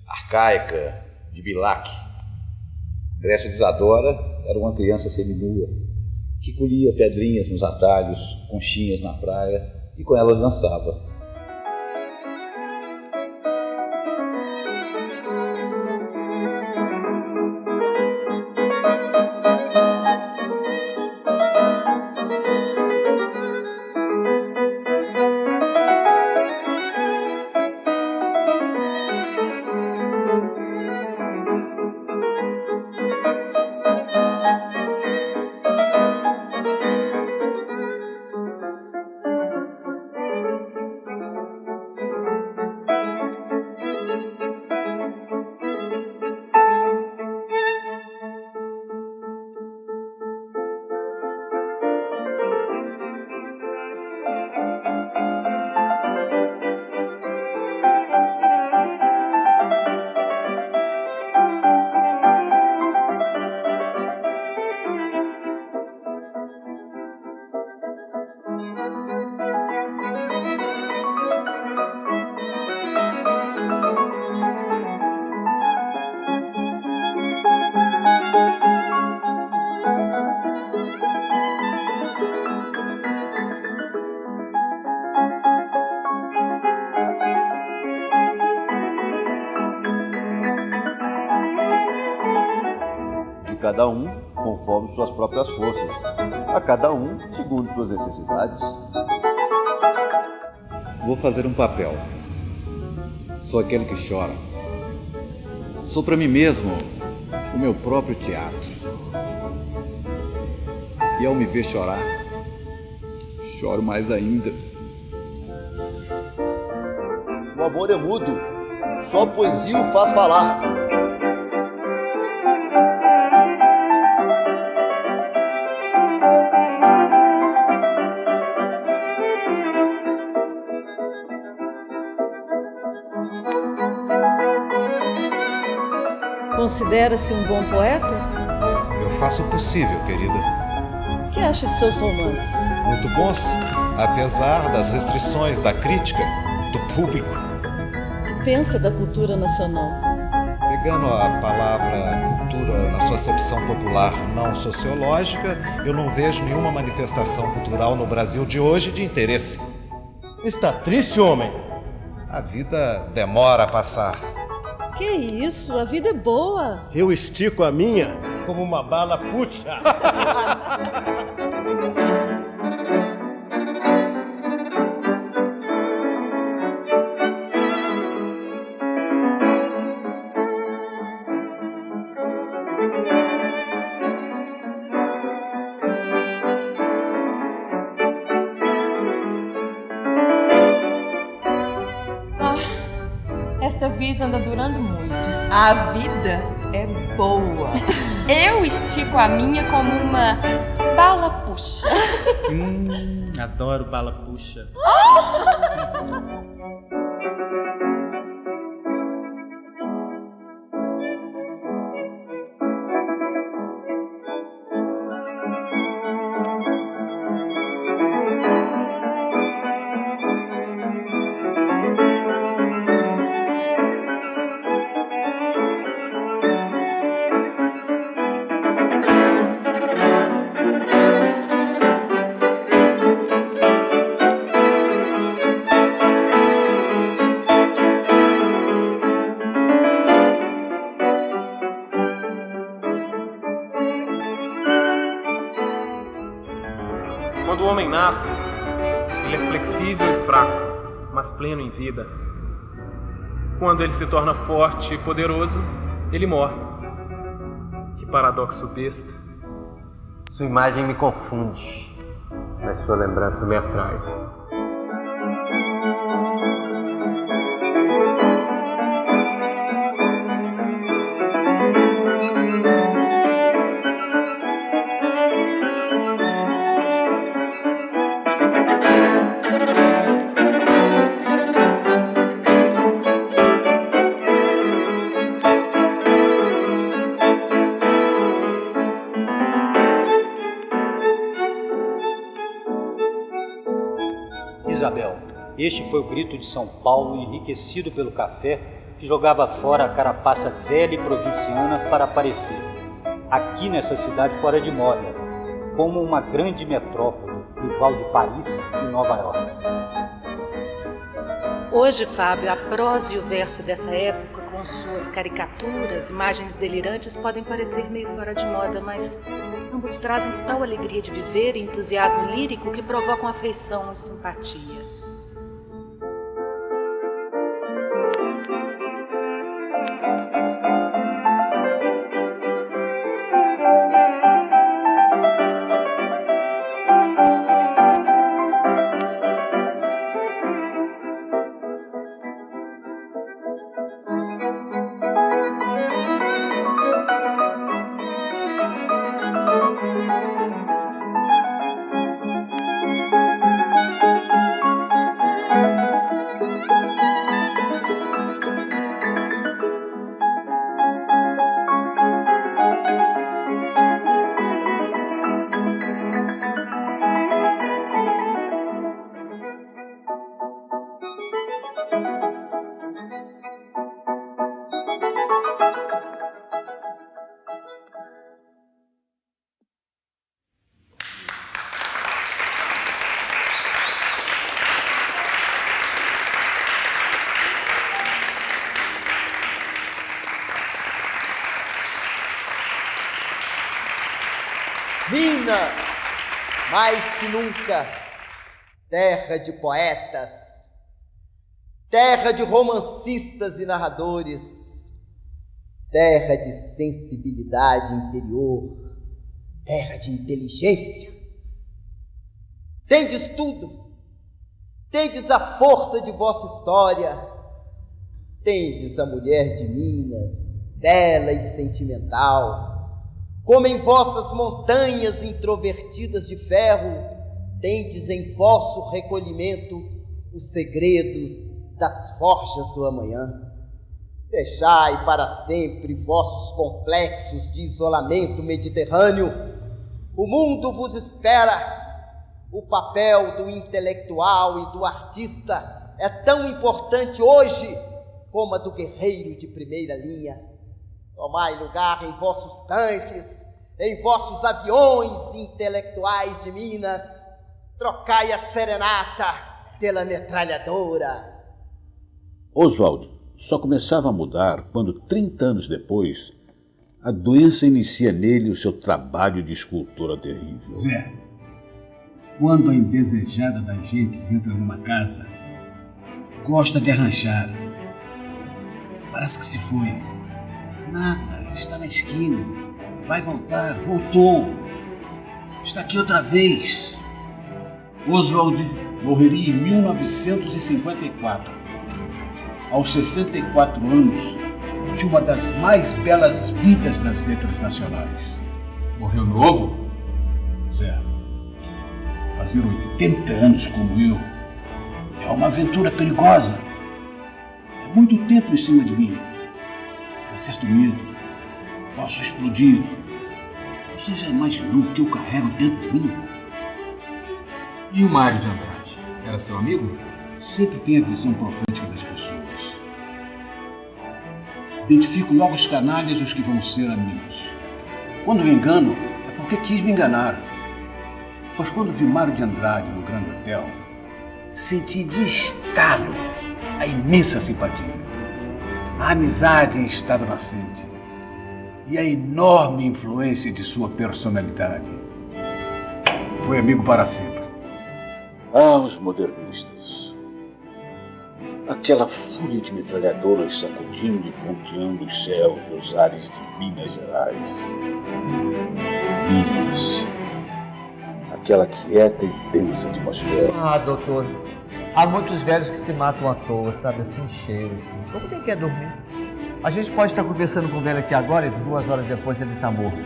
arcaica, de Bilac. A Grécia de Isadora era uma criança seminua, que colhia pedrinhas nos atalhos, conchinhas na praia, e com elas dançava. Cada um conforme suas próprias forças, a cada um segundo suas necessidades. Vou fazer um papel. Sou aquele que chora. Sou para mim mesmo o meu próprio teatro. E ao me ver chorar, choro mais ainda. O amor é mudo, só poesia o faz falar. Considera-se um bom poeta? Eu faço o possível, querida. O que acha de seus romances? Muito bons, apesar das restrições da crítica, do público. O que pensa da cultura nacional? Pegando a palavra cultura na sua acepção popular não sociológica, eu não vejo nenhuma manifestação cultural no Brasil de hoje de interesse. Está triste, homem? A vida demora a passar. Que isso? A vida é boa. Eu estico a minha como uma bala puxa. Esta vida anda durando muito. A vida é boa. Eu estico a minha como uma bala puxa. Adoro bala puxa. Quando o homem nasce, ele é flexível e fraco, mas pleno em vida. Quando ele se torna forte e poderoso, ele morre. Que paradoxo besta. Sua imagem me confunde, mas sua lembrança me atrai. Isabel, este foi o grito de São Paulo, enriquecido pelo café, que jogava fora a carapaça velha e provinciana para aparecer, aqui nessa cidade fora de moda, como uma grande metrópole, rival de Paris e Nova York. Hoje, Fábio, a prosa e o verso dessa época, com suas caricaturas, imagens delirantes, podem parecer meio fora de moda, mas ambos trazem tal alegria de viver e entusiasmo lírico que provocam afeição e simpatia. Minas, mais que nunca, terra de poetas, terra de romancistas e narradores, terra de sensibilidade interior, terra de inteligência. Tendes tudo, tendes a força de vossa história, tendes a mulher de Minas, bela e sentimental, como em vossas montanhas introvertidas de ferro, tendes em vosso recolhimento os segredos das forjas do amanhã. Deixai para sempre vossos complexos de isolamento mediterrâneo. O mundo vos espera, O papel do intelectual e do artista é tão importante hoje como a do guerreiro de primeira linha. Tomai lugar em vossos tanques, em vossos aviões intelectuais de Minas. Trocai a serenata pela metralhadora. Oswald só começava a mudar quando, 30 anos depois, a doença inicia nele o seu trabalho de escultora terrível. Zé, quando a indesejada das gentes entra numa casa, gosta de arranjar. Parece que se foi. Nada, está na esquina. Vai voltar, voltou. Está aqui outra vez. Oswald morreria em 1954, aos 64 anos, de uma das mais belas vidas das letras nacionais. Morreu novo? Zé, fazer 80 anos como eu é uma aventura perigosa. É muito tempo em cima de mim. Dá certo medo. Posso explodir. Você já imaginou o que eu carrego dentro de mim? E o Mário de Andrade? Era seu amigo? Sempre tem a visão profética das pessoas. Identifico logo os canalhas e os que vão ser amigos. Quando me engano, é porque quis me enganar. Pois quando vi Mário de Andrade no Grande Hotel, senti de estalo a imensa simpatia, a amizade em estado nascente e a enorme influência de sua personalidade. Foi amigo para sempre. Ah, os modernistas. Aquela fúria de metralhadoras sacudindo e ponteando os céus e os ares de Minas Gerais. Minas. Aquela quieta e densa atmosfera. Ah, doutor, há muitos velhos que se matam à toa, sabe, assim, cheio, assim. Como quem quer dormir? A gente pode estar conversando com o velho aqui agora e 2 horas depois ele está morto.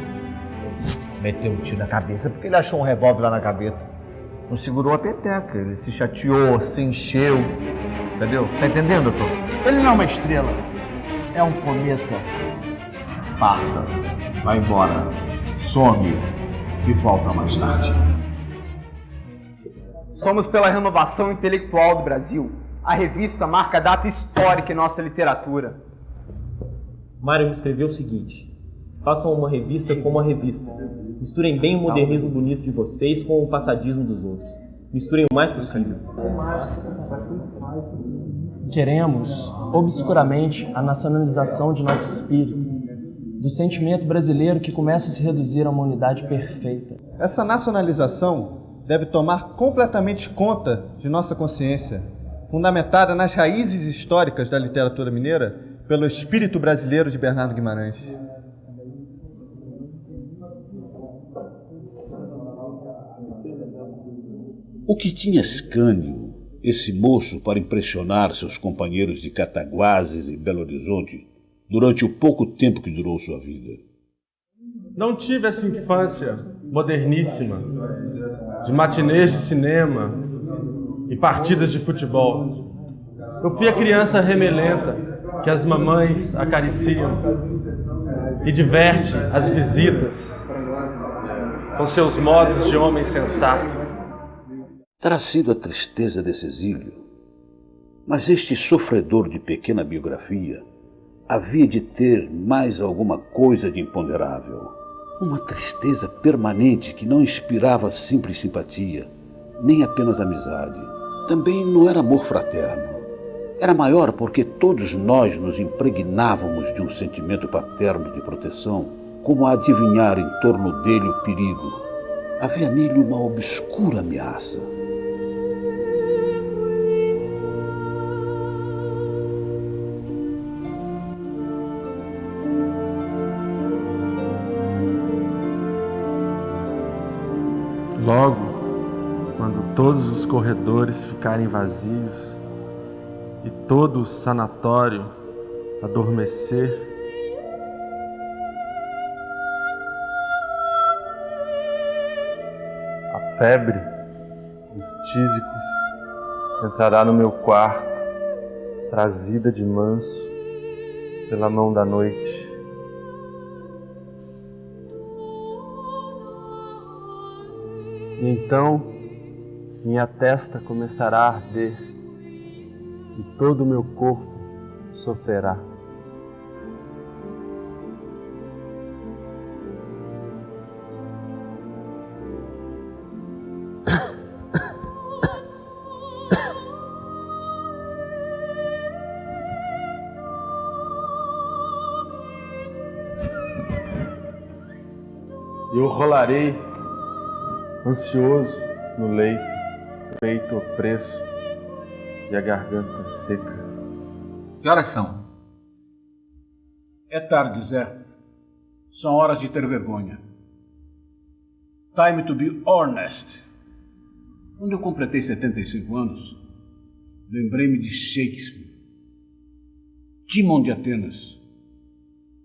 Meteu um tiro na cabeça porque ele achou um revólver lá na gaveta. Não segurou a peteca, ele se chateou, se encheu, entendeu? Tá entendendo, doutor? Ele não é uma estrela, é um cometa. Passa, vai embora, some e volta mais tarde. Somos pela Renovação Intelectual do Brasil. A revista marca data histórica em nossa literatura. Mário me escreveu o seguinte: façam uma revista como a revista. Misturem bem o modernismo bonito de vocês com o passadismo dos outros. Misturem o mais possível. Queremos, obscuramente, a nacionalização de nosso espírito, do sentimento brasileiro que começa a se reduzir a uma unidade perfeita. Essa nacionalização deve tomar completamente conta de nossa consciência, fundamentada nas raízes históricas da literatura mineira pelo espírito brasileiro de Bernardo Guimarães. O que tinha escânio, esse moço, para impressionar seus companheiros de Cataguases e Belo Horizonte durante o pouco tempo que durou sua vida? Não tive essa infância moderníssima, de matinês de cinema e partidas de futebol. Eu fui a criança remelenta que as mamães acariciam e diverte as visitas com seus modos de homem sensato. Terá sido a tristeza desse exílio, mas este sofredor de pequena biografia havia de ter mais alguma coisa de imponderável. Uma tristeza permanente que não inspirava simples simpatia, nem apenas amizade. Também não era amor fraterno. Era maior porque todos nós nos impregnávamos de um sentimento paterno de proteção, como a adivinhar em torno dele o perigo. Havia nele uma obscura ameaça. Logo, quando todos os corredores ficarem vazios e todo o sanatório adormecer, a febre dos tísicos entrará no meu quarto, trazida de manso pela mão da noite. E então minha testa começará a arder e todo o meu corpo sofrerá. Eu rolarei, ansioso, no leito, o peito opresso e a garganta seca. Que horas são? É tarde, Zé. São horas de ter vergonha. Time to be honest. Quando eu completei 75 anos, lembrei-me de Shakespeare. Timon de Atenas,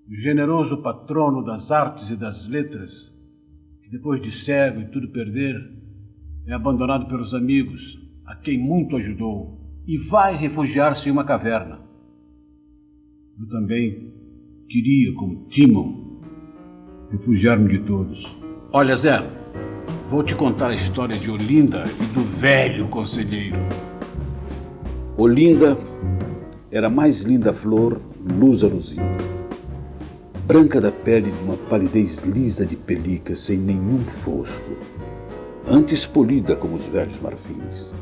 o generoso patrono das artes e das letras, que depois de cego e tudo perder, é abandonado pelos amigos, a quem muito ajudou, e vai refugiar-se em uma caverna. Eu também queria, como Timon, refugiar-me de todos. Olha, Zé, vou te contar a história de Olinda e do velho conselheiro. Olinda era a mais linda flor luz a luzinha. Branca da pele de uma palidez lisa de pelica, sem nenhum fosco, antes polida como os velhos marfins.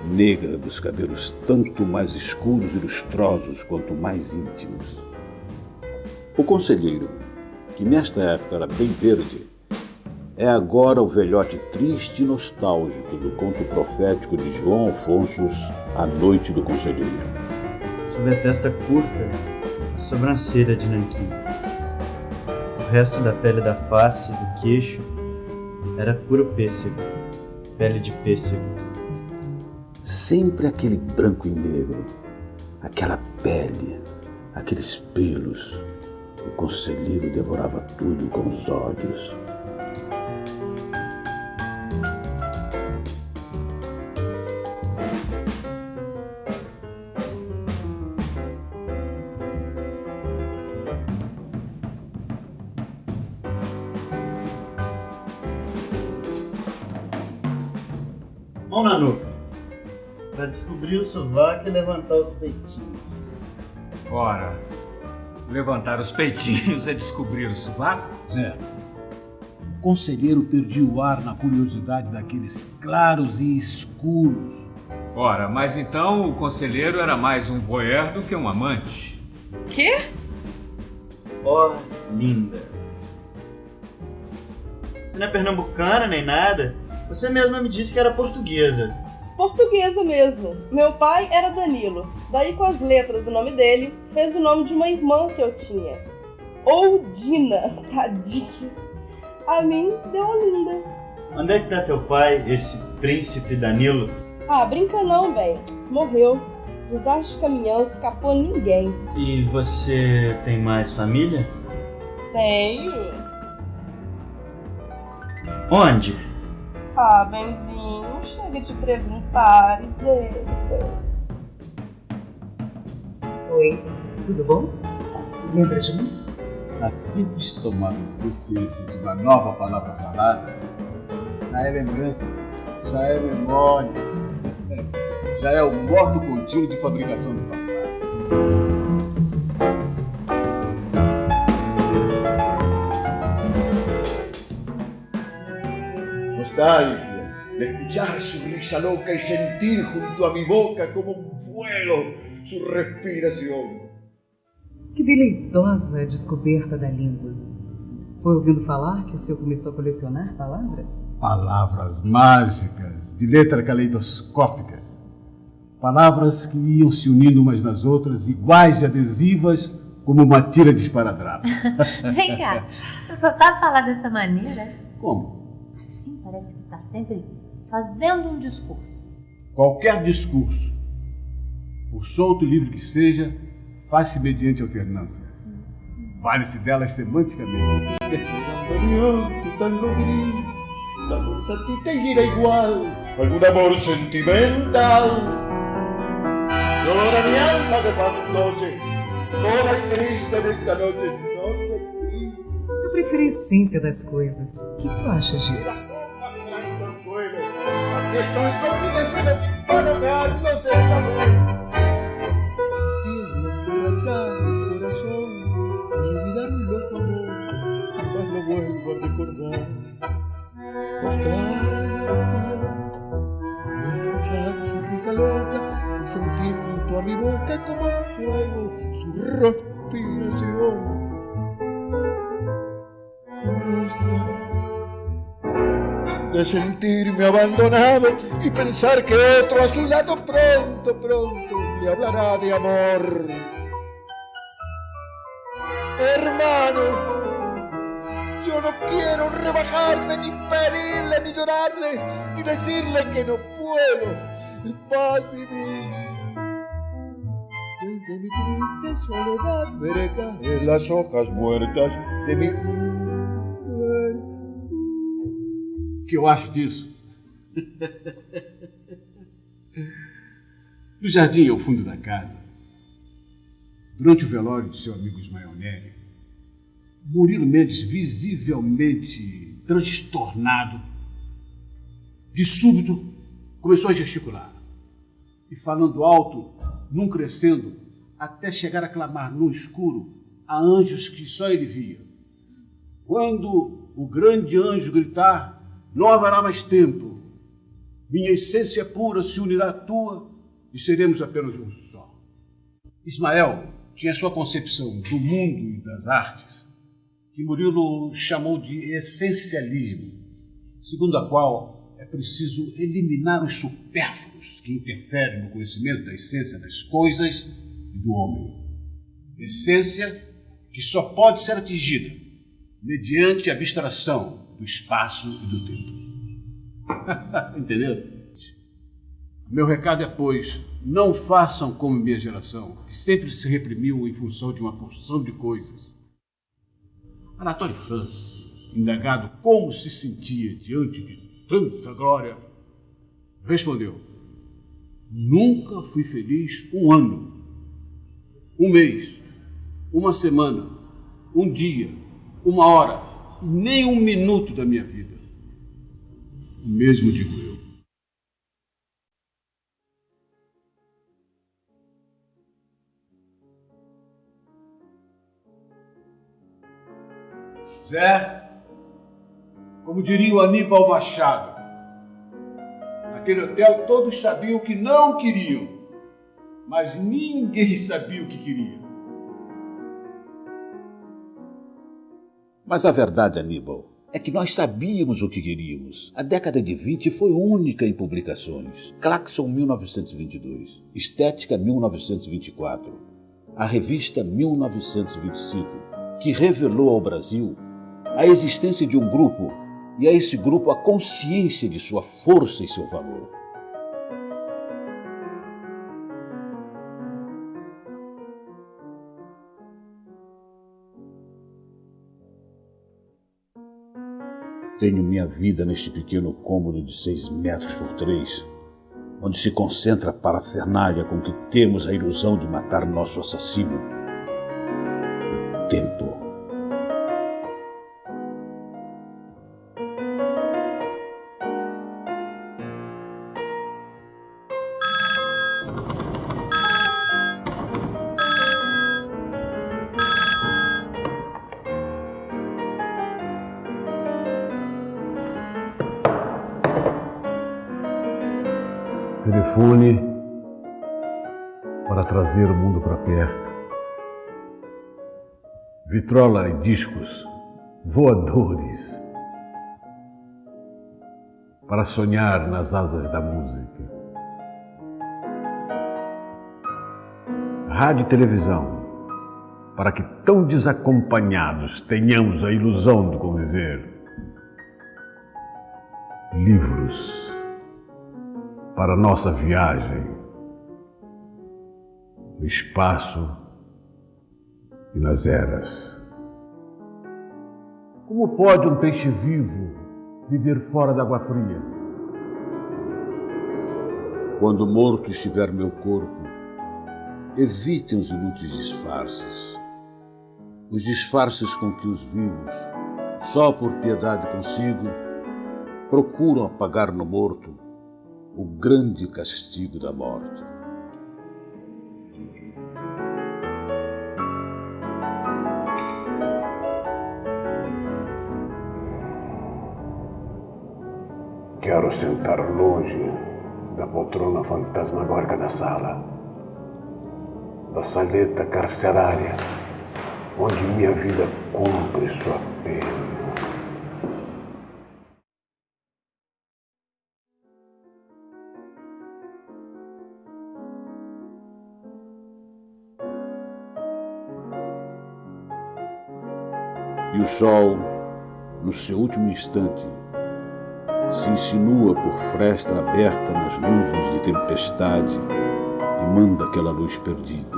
Negra dos cabelos tanto mais escuros e lustrosos quanto mais íntimos. O conselheiro, que nesta época era bem verde, é agora o velhote triste e nostálgico do conto profético de João Afonso, A Noite do Conselheiro. Sob a testa curta, a sobrancelha de nanquim. O resto da pele da face e do queixo era puro pêssego, pele de pêssego. Sempre aquele branco e negro, aquela pele, aqueles pelos. O conselheiro devorava tudo com os olhos. Mão na nuca, para descobrir o sovaco e levantar os peitinhos. Ora, levantar os peitinhos é descobrir o sovaco? Zé, o conselheiro perdia o ar na curiosidade daqueles claros e escuros. Ora, mas então o conselheiro era mais um voyeur do que um amante. Quê? Ó, linda. Não é pernambucana nem nada. Você mesma me disse que era portuguesa. Portuguesa mesmo. Meu pai era Danilo. Daí, com as letras do nome dele, fez o nome de uma irmã que eu tinha. Oldina, tadinha. A mim deu Olinda. Onde é que tá teu pai, esse príncipe Danilo? Ah, brinca não, bem. Morreu. Desastre de caminhão, escapou ninguém. E você tem mais família? Tenho. Onde? Ah, benzinho, chega de perguntar e deixa. Oi, tudo bom? Lembra de mim? A simples tomada de consciência de uma nova palavra falada já é lembrança, já é memória, já é o modo contínuo de fabricação do passado. Nostalgia, de escuchar su risa loca y sentir junto a mi boca como un fuego su respiración. Que deleitosa descoberta da língua. Foi ouvindo falar que o senhor começou a colecionar palavras? Palavras mágicas, de letras caleidoscópicas. Palavras que iam se unindo umas nas outras, iguais e adesivas, como uma tira de esparadrapo. Vem cá, você só sabe falar dessa maneira? Como? Assim, parece que está sempre fazendo um discurso. Qualquer discurso, por solto e livre que seja, faz-se mediante alternâncias. Vale-se delas semanticamente. Te irá igual, algún amor sentimental. Llora mi alma de fantoche, sola y triste nesta noche, noche triste. Eu prefiro a essência das coisas. O que o senhor acha disso? estoy con mi desvelo para ahogarlos del amor. Quiero emborrachar el corazón para olvidar un loco amor, mas lo vuelvo a recordar. Nostalgia, escuchar su risa loca y sentir junto a mi boca como un fuego su respiración. De sentirme abandonado y pensar que otro a su lado pronto le hablará de amor. Hermano, yo no quiero rebajarme, ni pedirle, ni llorarle, ni decirle que no puedo más vivir. Desde mi triste soledad veré caer las hojas muertas de mi juventud. O que eu acho disso? No jardim ao fundo da casa, durante o velório de seu amigo Ismael Neri, Murilo Mendes, visivelmente transtornado, de súbito começou a gesticular e, falando alto, num crescendo, até chegar a clamar no escuro a anjos que só ele via. Quando o grande anjo gritar, não haverá mais tempo. Minha essência pura se unirá à tua e seremos apenas um só. Ismael tinha sua concepção do mundo e das artes, que Murilo chamou de essencialismo, segundo a qual é preciso eliminar os supérfluos que interferem no conhecimento da essência das coisas e do homem. Essência que só pode ser atingida mediante a abstração do espaço e do tempo. Entenderam? Meu recado é, pois, não façam como minha geração, que sempre se reprimiu em função de uma porção de coisas. Anatole France, indagado como se sentia diante de tanta glória, respondeu: nunca fui feliz um ano, um mês, uma semana, um dia, uma hora, nem um minuto da minha vida. O mesmo digo eu. Zé, como diria o Aníbal Machado, naquele hotel todos sabiam que não queriam, mas ninguém sabia o que queria. Mas a verdade, Aníbal, é que nós sabíamos o que queríamos. A década de 20 foi única em publicações. Claxon, 1922. Estética, 1924. A revista 1925, que revelou ao Brasil a existência de um grupo e a esse grupo a consciência de sua força e seu valor. Tenho minha vida neste pequeno cômodo de 6 metros por 3, onde se concentra a parafernália com que temos a ilusão de matar nosso assassino. O tempo. Telefone para trazer o mundo para perto. Vitrola e discos voadores para sonhar nas asas da música. Rádio e televisão para que, tão desacompanhados, tenhamos a ilusão de conviver. Livros para nossa viagem no espaço e nas eras. Como pode um peixe vivo viver fora da água fria? Quando morto estiver meu corpo, evitem os inúteis disfarces. Os disfarces com que os vivos, só por piedade consigo, procuram apagar no morto o grande castigo da morte. Quero sentar longe da poltrona fantasmagórica da sala, da saleta carcerária, onde minha vida cumpre sua pena. E o sol, no seu último instante, se insinua por fresta aberta nas nuvens de tempestade e manda aquela luz perdida.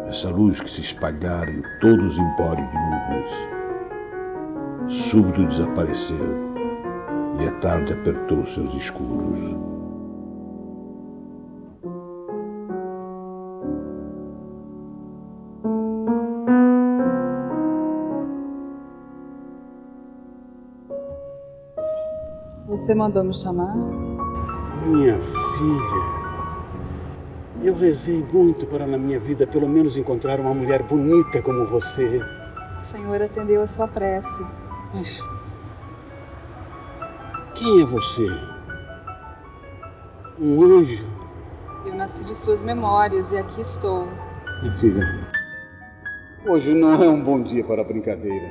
Essa luz que se espalhara em todos os embórios de nuvens, súbito desapareceu e a tarde apertou seus escuros. Você mandou me chamar? Minha filha, eu rezei muito para na minha vida pelo menos encontrar uma mulher bonita como você. O Senhor atendeu a sua prece. Mas quem é você? Um anjo? Eu nasci de suas memórias e aqui estou. Minha filha, hoje não é um bom dia para brincadeira.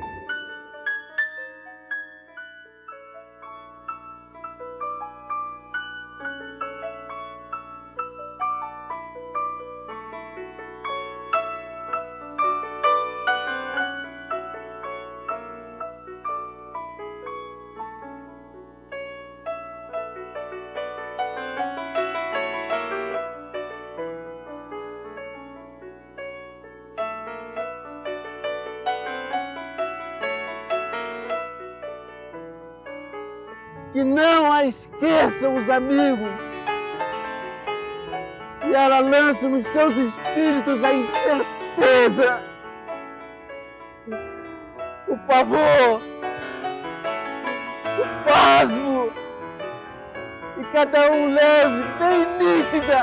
Que não a esqueçam os amigos. E ela lança nos seus espíritos a incerteza, o pavor, o pasmo, e cada um leve, bem nítida,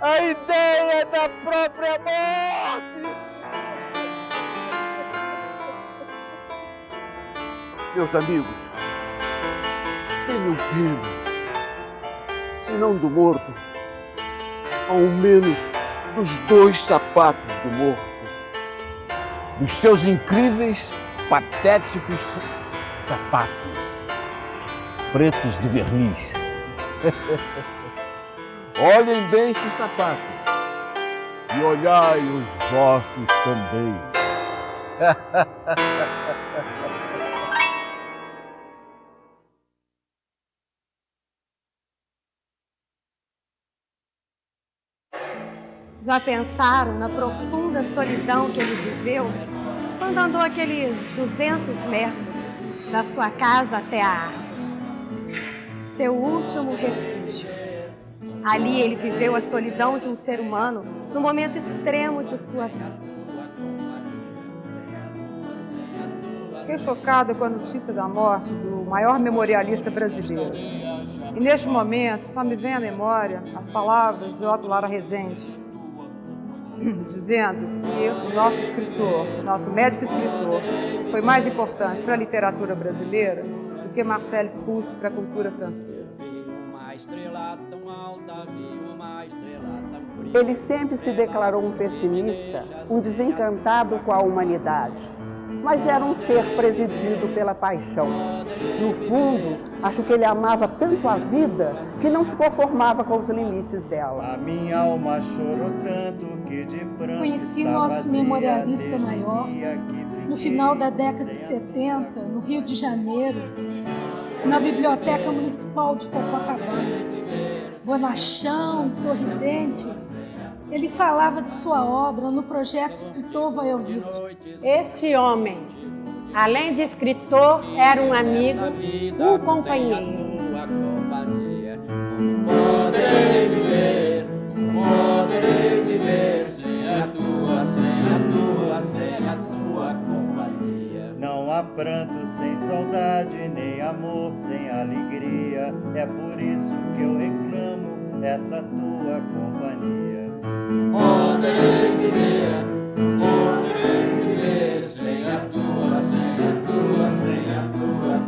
a ideia da própria morte. Meus amigos, tenham pena, se não do morto, ao menos dos 2 sapatos do morto, dos seus incríveis, patéticos sapatos, pretos de verniz. Olhem bem esses sapatos e olhai os vossos também. Já pensaram na profunda solidão que ele viveu quando andou aqueles 200 metros da sua casa até a árvore? Seu último refúgio. Ali ele viveu a solidão de um ser humano no momento extremo de sua vida. Fiquei chocada com a notícia da morte do maior memorialista brasileiro. E neste momento só me vem à memória as palavras de Otto Lara Rezende, dizendo que o nosso escritor, nosso médico escritor, foi mais importante para a literatura brasileira do que Marcel Proust para a cultura francesa. Ele sempre se declarou um pessimista, um desencantado com a humanidade, mas era um ser presidido pela paixão. No fundo, acho que ele amava tanto a vida que não se conformava com os limites dela. A minha alma chorou tanto que de pranto conheci nosso memorialista maior no final da década de 70, no Rio de Janeiro, na Biblioteca Municipal de Copacabana. Bonachão e sorridente, ele falava de sua obra no projeto Escritor Vai ao Livro. Esse homem, além de escritor, era um amigo, um companheiro. Poderei viver sem a tua companhia. Não há pranto, sem saudade, nem amor, sem alegria. É por isso que eu reclamo essa tua companhia. Poderei viver sem a tua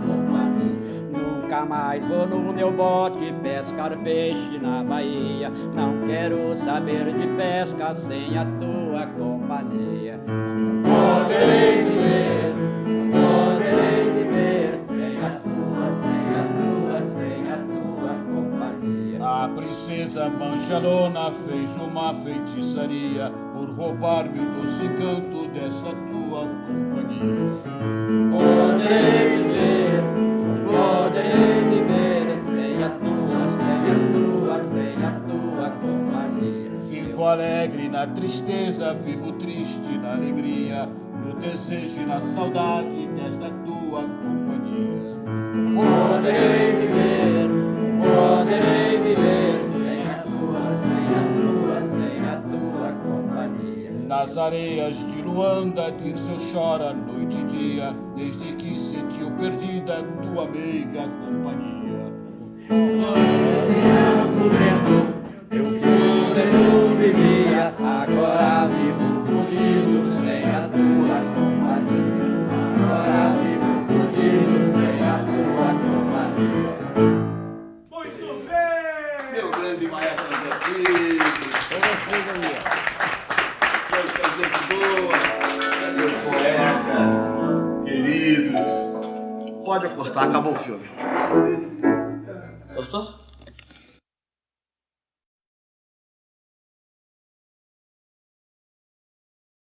companhia. Nunca mais vou no meu bote pescar peixe na Bahia. Não quero saber de pesca sem a tua companhia. Poderei viver sem a tua companhia. A princesa Manjalona fez uma feitiçaria por roubar-me o doce encanto dessa tua companhia. Poderei viver sem a tua companhia. Vivo alegre na tristeza, vivo triste na alegria, no desejo e na saudade dessa tua companhia. Poderei viver sem a tua companhia. Nas areias de Luanda, Dirceu chora noite e dia, desde que sentiu perdida tua meiga companhia. Eu vivia, agora vivo fudido sem a tua companhia. Agora vivo fudido sem a tua companhia. Muito bem! Meu grande maestro André Pires. Poxa, gente boa! Meu poeta, queridos. Pode cortar, acabou o filme. Gostou?